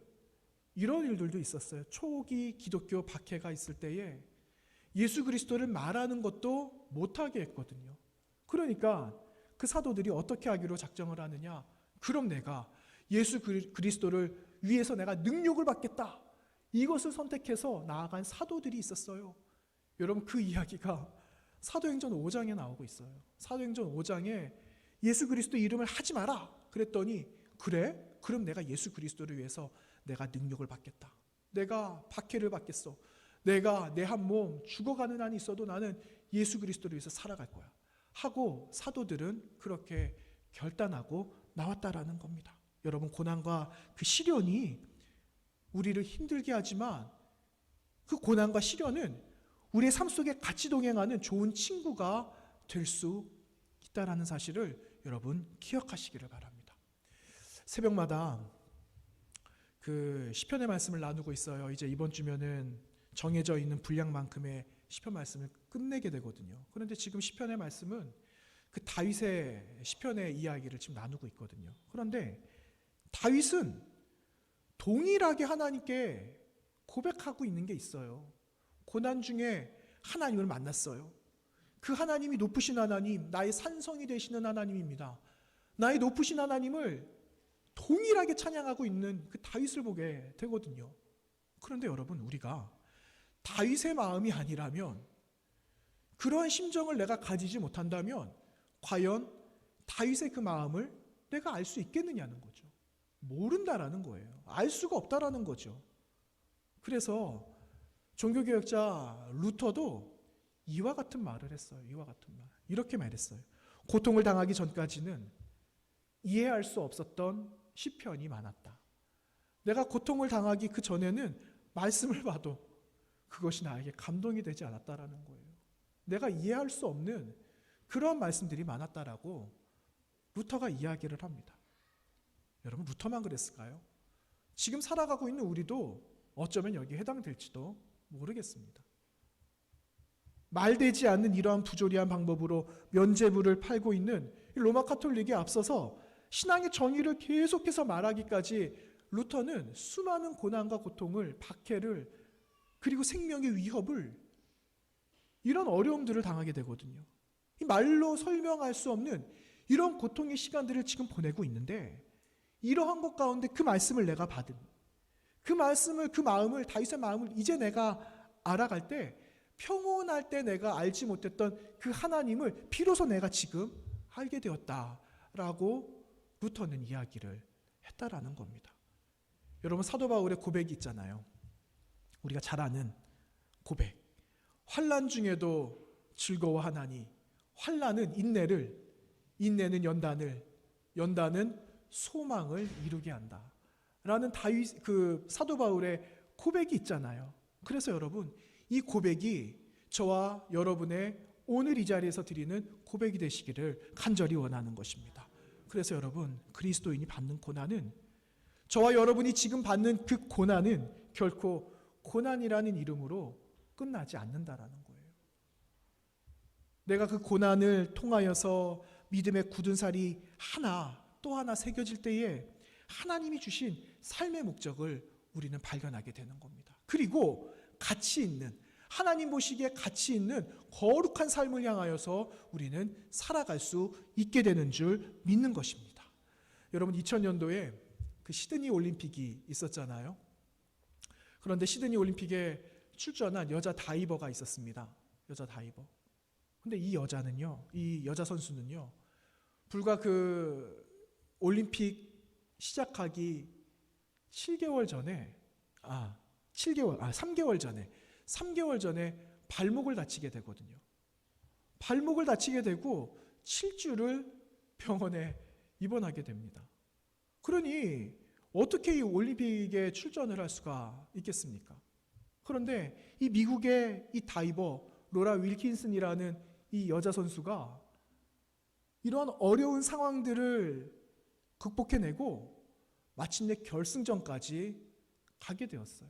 이런 일들도 있었어요. 초기 기독교 박해가 있을 때에 예수 그리스도를 말하는 것도 못하게 했거든요. 그러니까 그 사도들이 어떻게 하기로 작정을 하느냐? 그럼 내가 예수 그리스도를 위해서 내가 능력을 받겠다. 이것을 선택해서 나아간 사도들이 있었어요. 여러분 그 이야기가 사도행전 5장에 나오고 있어요. 사도행전 5장에 예수 그리스도 이름을 하지 마라. 그랬더니 그래? 그럼 내가 예수 그리스도를 위해서 내가 능력을 받겠다. 내가 박해를 받겠어. 내가 내 한 몸 죽어가는 한이 있어도 나는 예수 그리스도를 위해서 살아갈 거야. 하고 사도들은 그렇게 결단하고 나왔다라는 겁니다. 여러분 고난과 그 시련이 우리를 힘들게 하지만 그 고난과 시련은 우리의 삶 속에 같이 동행하는 좋은 친구가 될 수 있다라는 사실을 여러분 기억하시기를 바랍니다. 새벽마다 그 시편의 말씀을 나누고 있어요. 이제 이번 주면은 정해져 있는 분량만큼의 시편 말씀을 끝내게 되거든요. 그런데 지금 시편의 말씀은 그 다윗의 시편의 이야기를 지금 나누고 있거든요. 그런데 다윗은 동일하게 하나님께 고백하고 있는 게 있어요. 고난 중에 하나님을 만났어요. 그 하나님이 높으신 하나님, 나의 산성이 되시는 하나님입니다. 나의 높으신 하나님을 동일하게 찬양하고 있는 그 다윗을 보게 되거든요. 그런데 여러분, 우리가 다윗의 마음이 아니라면, 그러한 심정을 내가 가지지 못한다면 과연 다윗의 그 마음을 내가 알 수 있겠느냐는 거죠. 모른다라는 거예요. 알 수가 없다라는 거죠. 그래서 종교개혁자 루터도 이와 같은 말을 했어요. 이와 같은 말. 이렇게 말했어요. 고통을 당하기 전까지는 이해할 수 없었던 시편이 많았다. 내가 고통을 당하기 그 전에는 말씀을 봐도 그것이 나에게 감동이 되지 않았다라는 거예요. 내가 이해할 수 없는 그런 말씀들이 많았다라고 루터가 이야기를 합니다. 여러분, 루터만 그랬을까요? 지금 살아가고 있는 우리도 어쩌면 여기에 해당될지도 모르겠습니다. 말되지 않는 이러한 부조리한 방법으로 면죄부를 팔고 있는 로마 카톨릭에 앞서서 신앙의 정의를 계속해서 말하기까지 루터는 수많은 고난과 고통을, 박해를, 그리고 생명의 위협을, 이런 어려움들을 당하게 되거든요. 이 말로 설명할 수 없는 이런 고통의 시간들을 지금 보내고 있는데, 이러한 것 가운데 그 말씀을 내가 받은, 그 말씀을, 그 마음을, 다윗의 마음을 이제 내가 알아갈 때, 평온할 때 내가 알지 못했던 그 하나님을 비로소 내가 지금 알게 되었다라고 루터는 이야기를 했다라는 겁니다. 여러분, 사도 바울의 고백이 있잖아요. 우리가 잘 아는 고백. 환난 중에도 즐거워하나니 환난은 인내를, 인내는 연단을, 연단은 소망을 이루게 한다. 라는 다윗, 그 사도 바울의 고백이 있잖아요. 그래서 여러분, 이 고백이 저와 여러분의 오늘 이 자리에서 드리는 고백이 되시기를 간절히 원하는 것입니다. 그래서 여러분, 그리스도인이 받는 고난은, 저와 여러분이 지금 받는 그 고난은 결코 고난이라는 이름으로 끝나지 않는다라는 거예요. 내가 그 고난을 통하여서 믿음의 굳은 살이 하나 또 하나 새겨질 때에 하나님이 주신 삶의 목적을 우리는 발견하게 되는 겁니다. 그리고 가치 있는, 하나님 보시기에 가치 있는 거룩한 삶을 향하여서 우리는 살아갈 수 있게 되는 줄 믿는 것입니다. 여러분, 2000년도에 그 시드니 올림픽이 있었잖아요. 그런데 시드니 올림픽에 출전한 여자 다이버가 있었습니다. 여자 다이버. 근데 이 여자는요, 이 여자 선수는요, 불과 그 올림픽 시작하기 3개월 전에 발목을 다치게 되거든요. 발목을 다치게 되고 7주를 병원에 입원하게 됩니다. 그러니 어떻게 이 올림픽에 출전을 할 수가 있겠습니까? 그런데 이 미국의 이 다이버 로라 윌킨슨이라는 이 여자 선수가 이러한 어려운 상황들을 극복해내고 마침내 결승전까지 가게 되었어요.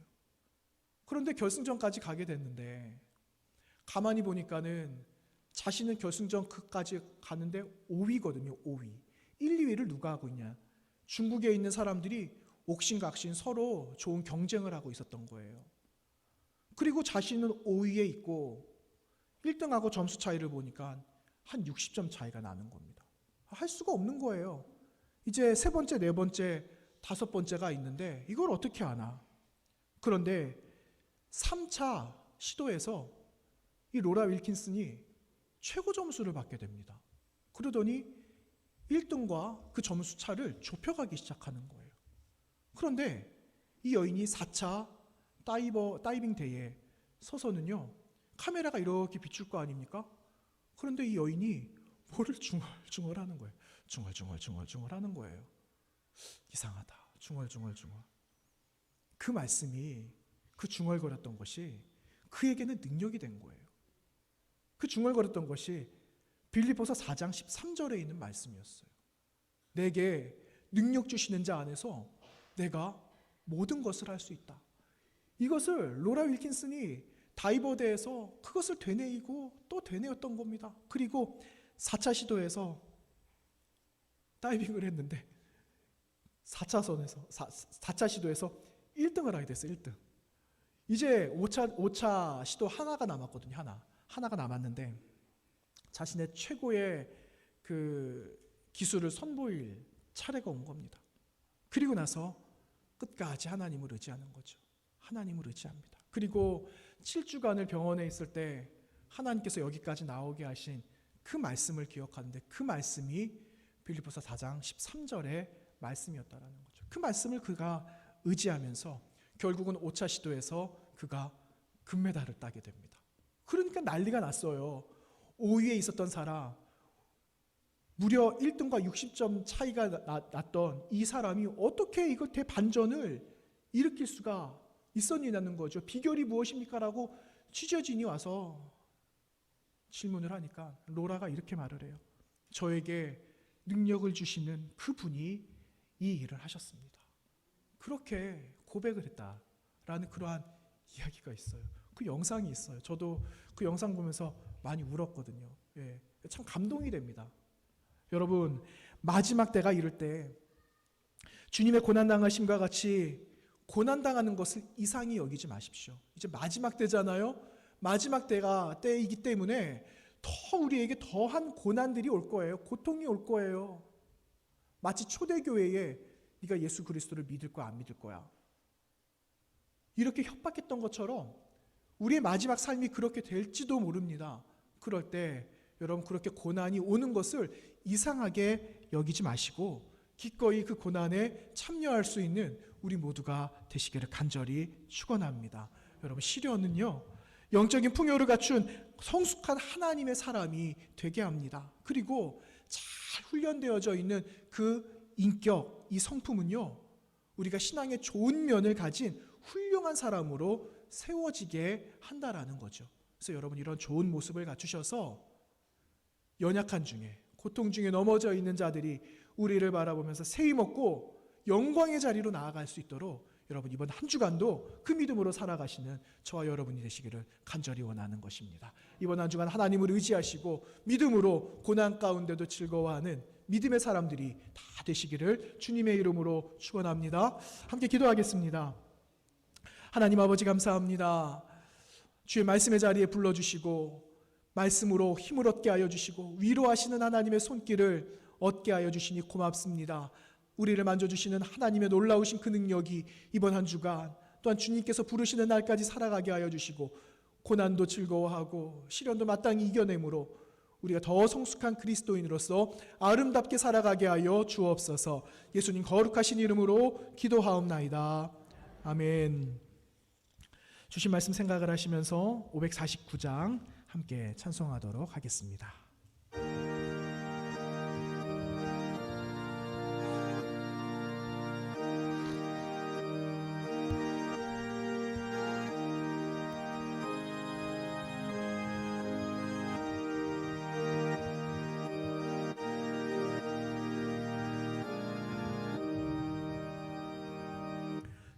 그런데 결승전까지 가게 됐는데 가만히 보니까는 자신은 결승전까지 가는데 5위거든요. 5위. 1, 2위를 누가 하고 있냐? 중국에 있는 사람들이 옥신각신 서로 좋은 경쟁을 하고 있었던 거예요. 그리고 자신은 5위에 있고 1등하고 점수 차이를 보니까 한 60점 차이가 나는 겁니다. 할 수가 없는 거예요. 이제 3번째, 4번째, 5번째가 있는데 이걸 어떻게 하나? 그런데 3차 시도에서 이 로라 윌킨슨이 최고 점수를 받게 됩니다. 그러더니 1등과 그 점수 차를 좁혀가기 시작하는 거예요. 그런데 이 여인이 4차 다이빙 대회에 서서는요, 카메라가 이렇게 비출 거 아닙니까? 그런데 이 여인이 뭐를 중얼중얼 하는 거예요. 중얼중얼 하는 거예요. 이상하다. 중얼중얼. 그 말씀이, 그 중얼거렸던 것이 그에게는 능력이 된 거예요. 그 중얼거렸던 것이 빌립보서 4장 13절에 있는 말씀이었어요. 내게 능력 주시는 자 안에서 내가 모든 것을 할 수 있다. 이것을 로라 윌킨슨이 다이버대에서 그것을 되뇌이고 또 되뇌었던 겁니다. 그리고 4차 시도에서 다이빙을 했는데 4차 시도에서 1등을 하게 됐어요. 1등. 이제 5차 시도 하나가 남았거든요. 하나가 남았는데 자신의 최고의 그 기술을 선보일 차례가 온 겁니다. 그리고 나서 끝까지 하나님을 의지하는 거죠. 하나님을 의지합니다. 그리고 7주간을 병원에 있을 때 하나님께서 여기까지 나오게 하신 그 말씀을 기억하는데 그 말씀이 빌립보서 4장 13절의 말씀이었다라는 거죠. 그 말씀을 그가 의지하면서 결국은 5차 시도에서 그가 금메달을 따게 됩니다. 그러니까 난리가 났어요. 5위에 있었던 사람, 무려 1등과 60점 차이가 났던 이 사람이 어떻게 이거 대반전을 일으킬 수가 있었냐는 거죠. 비결이 무엇입니까? 라고 취재진이 와서 질문을 하니까 로라가 이렇게 말을 해요. 저에게 능력을 주시는 그분이 이 일을 하셨습니다. 그렇게 고백을 했다라는 그러한 이야기가 있어요. 그 영상이 있어요. 저도 그 영상 보면서 많이 울었거든요. 예, 참 감동이 됩니다. 여러분, 마지막 때가 이럴 때 주님의 고난당하심과 같이 고난당하는 것을 이상히 여기지 마십시오. 이제 마지막 때잖아요. 마지막 때이기 때문에 더 우리에게 더한 고난들이 올 거예요. 고통이 올 거예요. 마치 초대교회에 네가 예수 그리스도를 믿을 거야 안 믿을 거야 이렇게 협박했던 것처럼 우리의 마지막 삶이 그렇게 될지도 모릅니다. 그럴 때 여러분 그렇게 고난이 오는 것을 이상하게 여기지 마시고 기꺼이 그 고난에 참여할 수 있는 우리 모두가 되시기를 간절히 축원합니다. 여러분 시련은요 영적인 풍요를 갖춘 성숙한 하나님의 사람이 되게 합니다. 그리고 잘 훈련되어져 있는 그 인격, 이 성품은요 우리가 신앙의 좋은 면을 가진 훌륭한 사람으로 세워지게 한다라는 거죠. 그래서 여러분 이런 좋은 모습을 갖추셔서 연약한 중에 고통 중에 넘어져 있는 자들이 우리를 바라보면서 세임 얻고 영광의 자리로 나아갈 수 있도록 여러분 이번 한 주간도 그 믿음으로 살아가시는 저와 여러분이 되시기를 간절히 원하는 것입니다. 이번 한 주간 하나님을 의지하시고 믿음으로 고난 가운데도 즐거워하는 믿음의 사람들이 다 되시기를 주님의 이름으로 축원합니다. 함께 기도하겠습니다. 하나님 아버지 감사합니다. 주의 말씀의 자리에 불러주시고 말씀으로 힘을 얻게 하여 주시고 위로하시는 하나님의 손길을 얻게 하여 주시니 고맙습니다. 우리를 만져주시는 하나님의 놀라우신 그 능력이 이번 한 주간 또한 주님께서 부르시는 날까지 살아가게 하여 주시고 고난도 즐거워하고 시련도 마땅히 이겨내므로 우리가 더 성숙한 그리스도인으로서 아름답게 살아가게 하여 주옵소서. 예수님 거룩하신 이름으로 기도하옵나이다. 아멘. 주신 말씀 생각을 하시면서 549장 함께 찬송하도록 하겠습니다.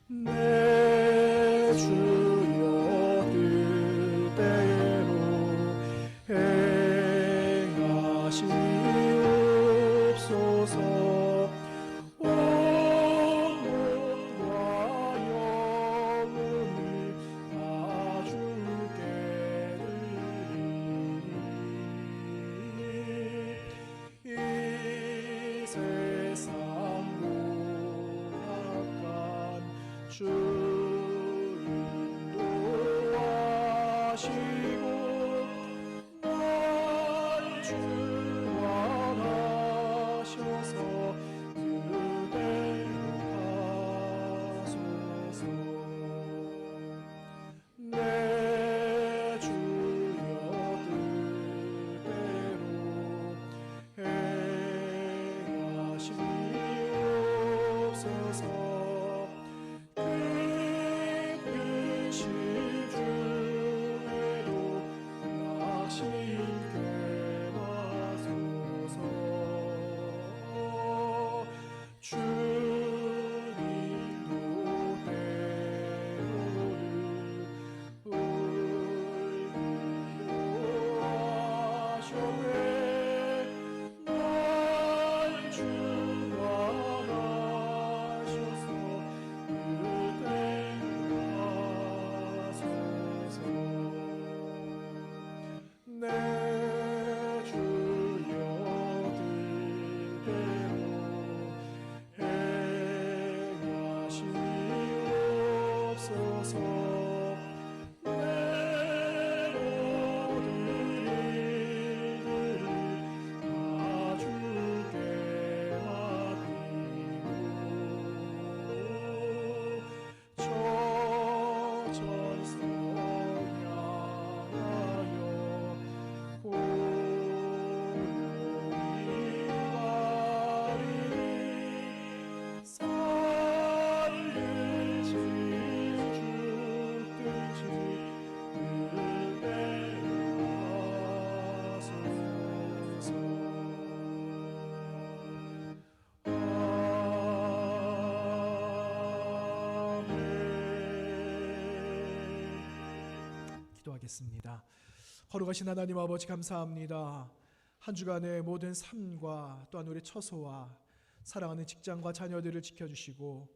내 주여 그대로 행하시옵소서. 온 몸과 영혼을 다 주께 드리니 이 세상 고락한 주 인도하시고 날 주관하셔서 그대로 가소서. 내 주여 그대로 행하시옵소서. 그 빛이 주에도 낙심케 하소서. 주님도 때로를 울리하셨네. 날 주관하셔서 그대로 내 모든 일들을 다 주께 맡기고 저 전소 향하여 고요히 가리니 살든지 죽든지 기도하겠습니다. 거룩하신 하나님 아버지 감사합니다. 한 주간의 모든 삶과 또한 우리 처소와 사랑하는 직장과 자녀들을 지켜주시고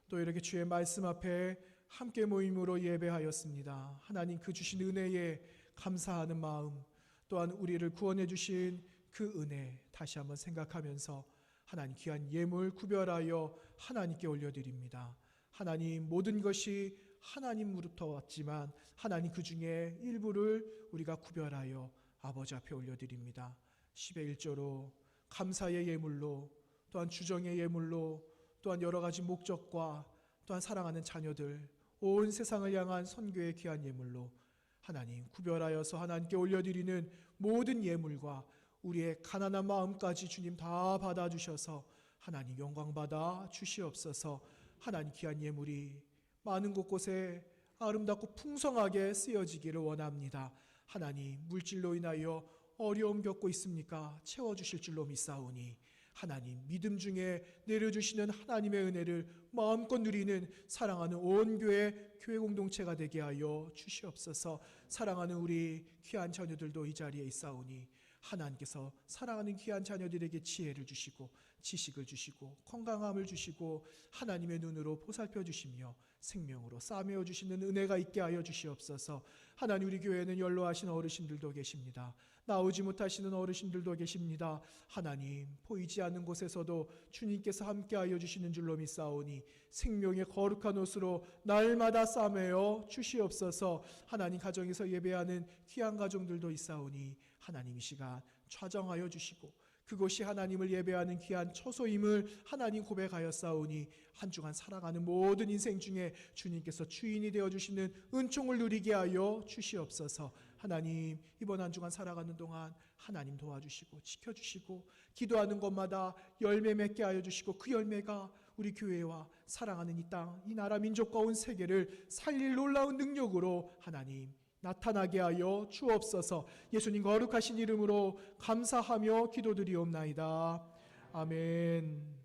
또 이렇게 주의 말씀 앞에 함께 모임으로 예배하였습니다. 하나님 그 주신 은혜에 감사하는 마음 또한 우리를 구원해 주신 그 은혜 다시 한번 생각하면서 하나님 귀한 예물 구별하여 하나님께 올려드립니다. 하나님 모든 것이 하나님으로부터 왔지만 하나님 그 중에 일부를 우리가 구별하여 아버지 앞에 올려드립니다. 10의 1조로 감사의 예물로 또한 주정의 예물로 또한 여러 가지 목적과 또한 사랑하는 자녀들 온 세상을 향한 선교의 귀한 예물로 하나님 구별하여서 하나님께 올려드리는 모든 예물과 우리의 가난한 마음까지 주님 다 받아주셔서 하나님 영광받아 주시옵소서. 하나님 귀한 예물이 많은 곳곳에 아름답고 풍성하게 쓰여지기를 원합니다. 하나님 물질로 인하여 어려움 겪고 있습니까? 채워주실 줄로 믿사오니 하나님 믿음 중에 내려주시는 하나님의 은혜를 마음껏 누리는 사랑하는 온 교회 공동체가 되게 하여 주시옵소서. 사랑하는 우리 귀한 자녀들도 이 자리에 있사오니 하나님께서 사랑하는 귀한 자녀들에게 지혜를 주시고 지식을 주시고 건강함을 주시고 하나님의 눈으로 보살펴 주시며 생명으로 싸매어 주시는 은혜가 있게 하여 주시옵소서. 하나님 우리 교회에는 연로하신 어르신들도 계십니다. 나오지 못하시는 어르신들도 계십니다. 하나님 보이지 않는 곳에서도 주님께서 함께하여 주시는 줄로 믿사오니 생명의 거룩한 옷으로 날마다 싸매어 주시옵소서. 하나님 가정에서 예배하는 귀한 가정들도 있사오니 하나님 이 시간 좌정하여 주시고 그것이 하나님을 예배하는 귀한 처소임을 하나님 고백하였사오니 한 주간 살아가는 모든 인생 중에 주님께서 주인이 되어주시는 은총을 누리게 하여 주시옵소서. 하나님 이번 한 주간 살아가는 동안 하나님 도와주시고 지켜주시고 기도하는 것마다 열매 맺게 하여 주시고 그 열매가 우리 교회와 사랑하는 이 땅, 이 나라 민족과 온 세계를 살릴 놀라운 능력으로 하나님 나타나게 하여 주옵소서. 예수님 거룩하신 이름으로 감사하며 기도드리옵나이다. 아멘.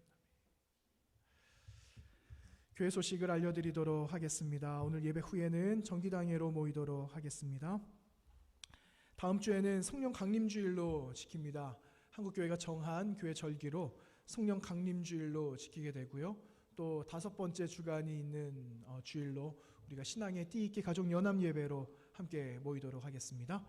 교회 소식을 알려드리도록 하겠습니다. 오늘 예배 후에는 정기당회로 모이도록 하겠습니다. 다음 주에는 성령 강림주일로 지킵니다. 한국교회가 정한 교회 절기로 성령 강림주일로 지키게 되고요. 또 5번째 주간이 있는 주일로 우리가 신앙의 띠있게 가족 연합 예배로 함께 모이도록 하겠습니다.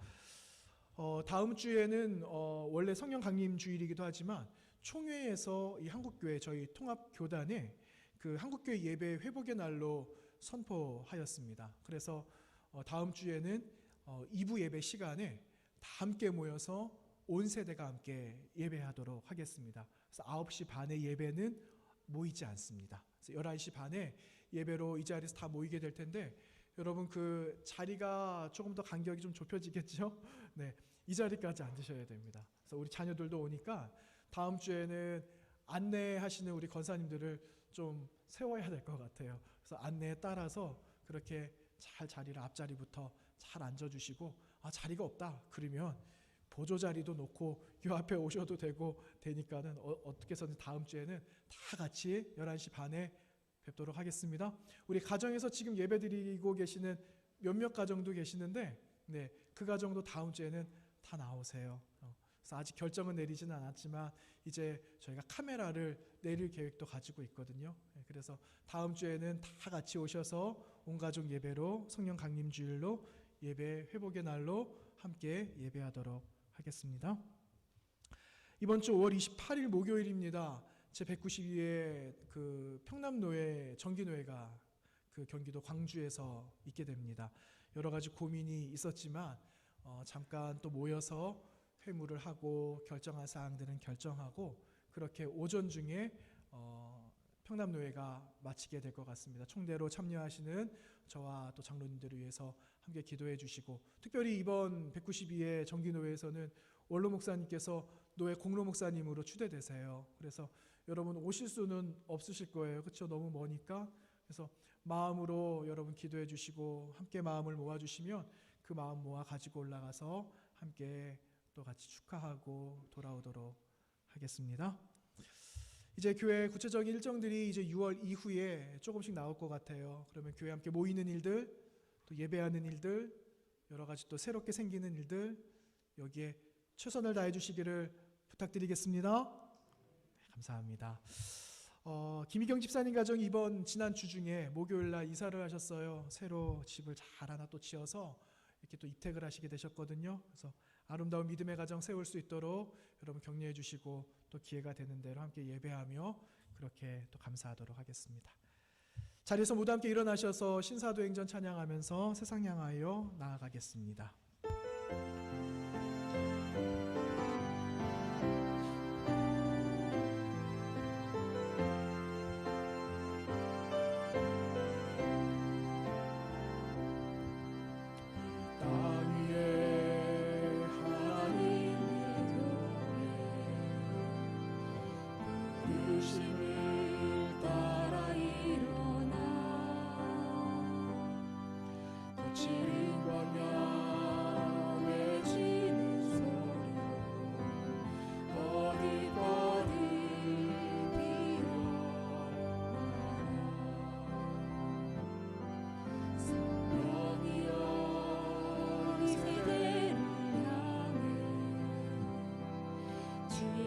다음 주에는 원래 성령 강림 주일이기도 하지만 총회에서 이 한국교회 저희 통합교단에 그 한국교회 예배 회복의 날로 선포하였습니다. 그래서 다음 주에는 2부 예배 시간에 다 함께 모여서 온 세대가 함께 예배하도록 하겠습니다. 그래서 9시 반에 예배는 모이지 않습니다. 그래서 11시 반에 예배로 이 자리에서 다 모이게 될 텐데 여러분 그 자리가 조금 더 간격이 좀 좁혀지겠죠? 네, 이 자리까지 앉으셔야 됩니다. 그래서 우리 자녀들도 오니까 다음 주에는 안내하시는 우리 권사님들을 좀 세워야 될 것 같아요. 그래서 안내에 따라서 그렇게 잘 자리를 앞자리부터 잘 앉아주시고 자리가 없다 그러면 보조 자리도 놓고 이 앞에 오셔도 되니까는 어떻게 해서든 다음 주에는 다 같이 11시 반에 뵙도록 하겠습니다. 우리 가정에서 지금 예배드리고 계시는 몇몇 가정도 계시는데 네, 그 가정도 다음 주에는 다 나오세요. 그래서 아직 결정은 내리지는 않았지만 이제 저희가 카메라를 내릴 계획도 가지고 있거든요. 그래서 다음 주에는 다 같이 오셔서 온 가족 예배로 성령 강림 주일로 예배 회복의 날로 함께 예배하도록 하겠습니다. 이번 주 5월 28일 목요일입니다. 제 192회 그 평남노회 정기노회가 그 경기도 광주에서 있게 됩니다. 여러 가지 고민이 있었지만 잠깐 또 모여서 회무를 하고 결정할 사항들은 결정하고 그렇게 오전 중에 평남노회가 마치게 될 것 같습니다. 총대로 참여하시는 저와 또 장로님들을 위해서 함께 기도해 주시고, 특별히 이번 192회 정기노회에서는 원로 목사님께서 노회 공로 목사님으로 추대되세요. 그래서 여러분 오실 수는 없으실 거예요. 그렇죠? 너무 머니까. 그래서 마음으로 여러분 기도해 주시고 함께 마음을 모아 주시면 그 마음 모아 가지고 올라가서 함께 또 같이 축하하고 돌아오도록 하겠습니다. 이제 교회 구체적인 일정들이 이제 6월 이후에 조금씩 나올 것 같아요. 그러면 교회 함께 모이는 일들, 또 예배하는 일들, 여러 가지 또 새롭게 생기는 일들, 여기에 최선을 다해 주시기를 부탁드리겠습니다. 네, 감사합니다. 김희경 집사님 가정이 지난 주 중에 목요일 날 이사를 하셨어요. 새로 집을 잘 하나 또 지어서 이렇게 또 입택을 하시게 되셨거든요. 그래서 아름다운 믿음의 가정 세울 수 있도록 여러분 격려해 주시고 또 기회가 되는 대로 함께 예배하며 그렇게 또 감사하도록 하겠습니다. 자리에서 모두 함께 일어나셔서 신사도행전 찬양하면서 세상 향하여 나아가겠습니다.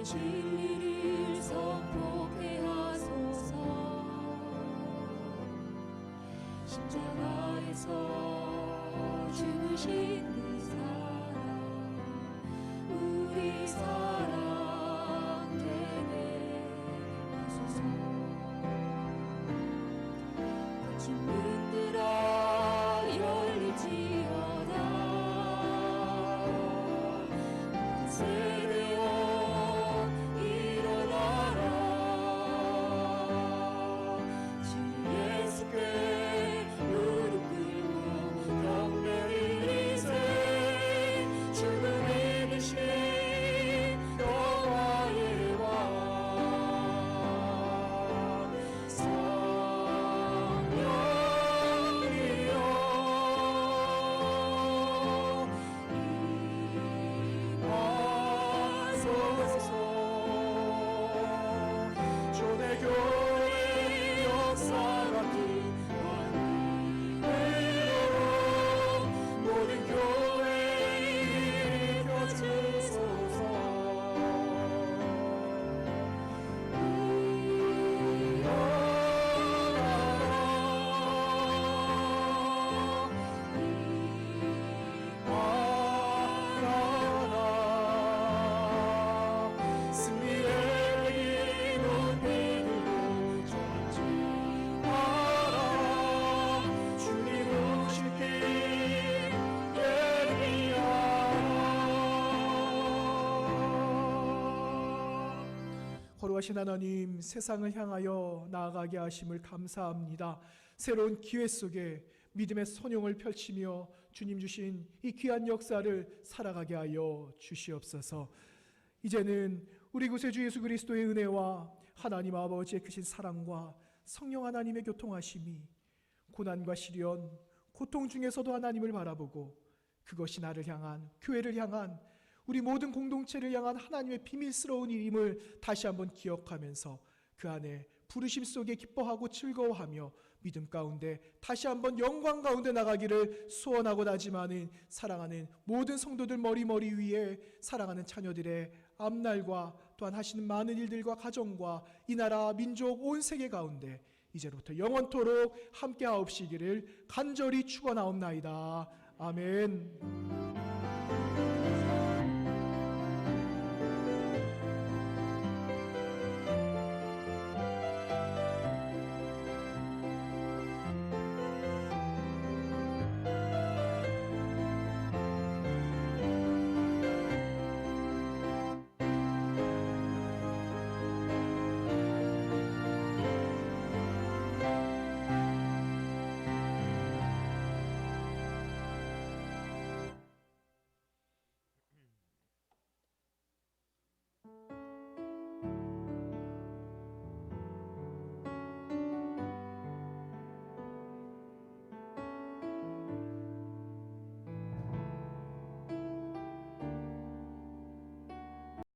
진리를 선포케 하소서. 십자가에서 죽으신 그 사랑, 우리 사랑 되게 하소서. 거친 문들아 열릴지어다. 모든 세대여 거룩하신 하나님, 세상을 향하여 나아가게 하심을 감사합니다. 새로운 기회 속에 믿음의 선용을 펼치며 주님 주신 이 귀한 역사를 살아가게 하여 주시옵소서. 이제는 우리 구세주 예수 그리스도의 은혜와 하나님 아버지의 크신 사랑과 성령 하나님의 교통하심이 고난과 시련, 고통 중에서도 하나님을 바라보고 그것이 나를 향한, 교회를 향한, 우리 모든 공동체를 향한 하나님의 비밀스러운 일임을 다시 한번 기억하면서 그 안에 부르심 속에 기뻐하고 즐거워하며 믿음 가운데 다시 한번 영광 가운데 나가기를 소원하고 다짐하는 사랑하는 모든 성도들 머리 위에 사랑하는 자녀들의 앞날과 또한 하시는 많은 일들과 가정과 이 나라 민족 온 세계 가운데 이제부터 영원토록 함께하옵시기를 간절히 축원하옵나이다. 아멘.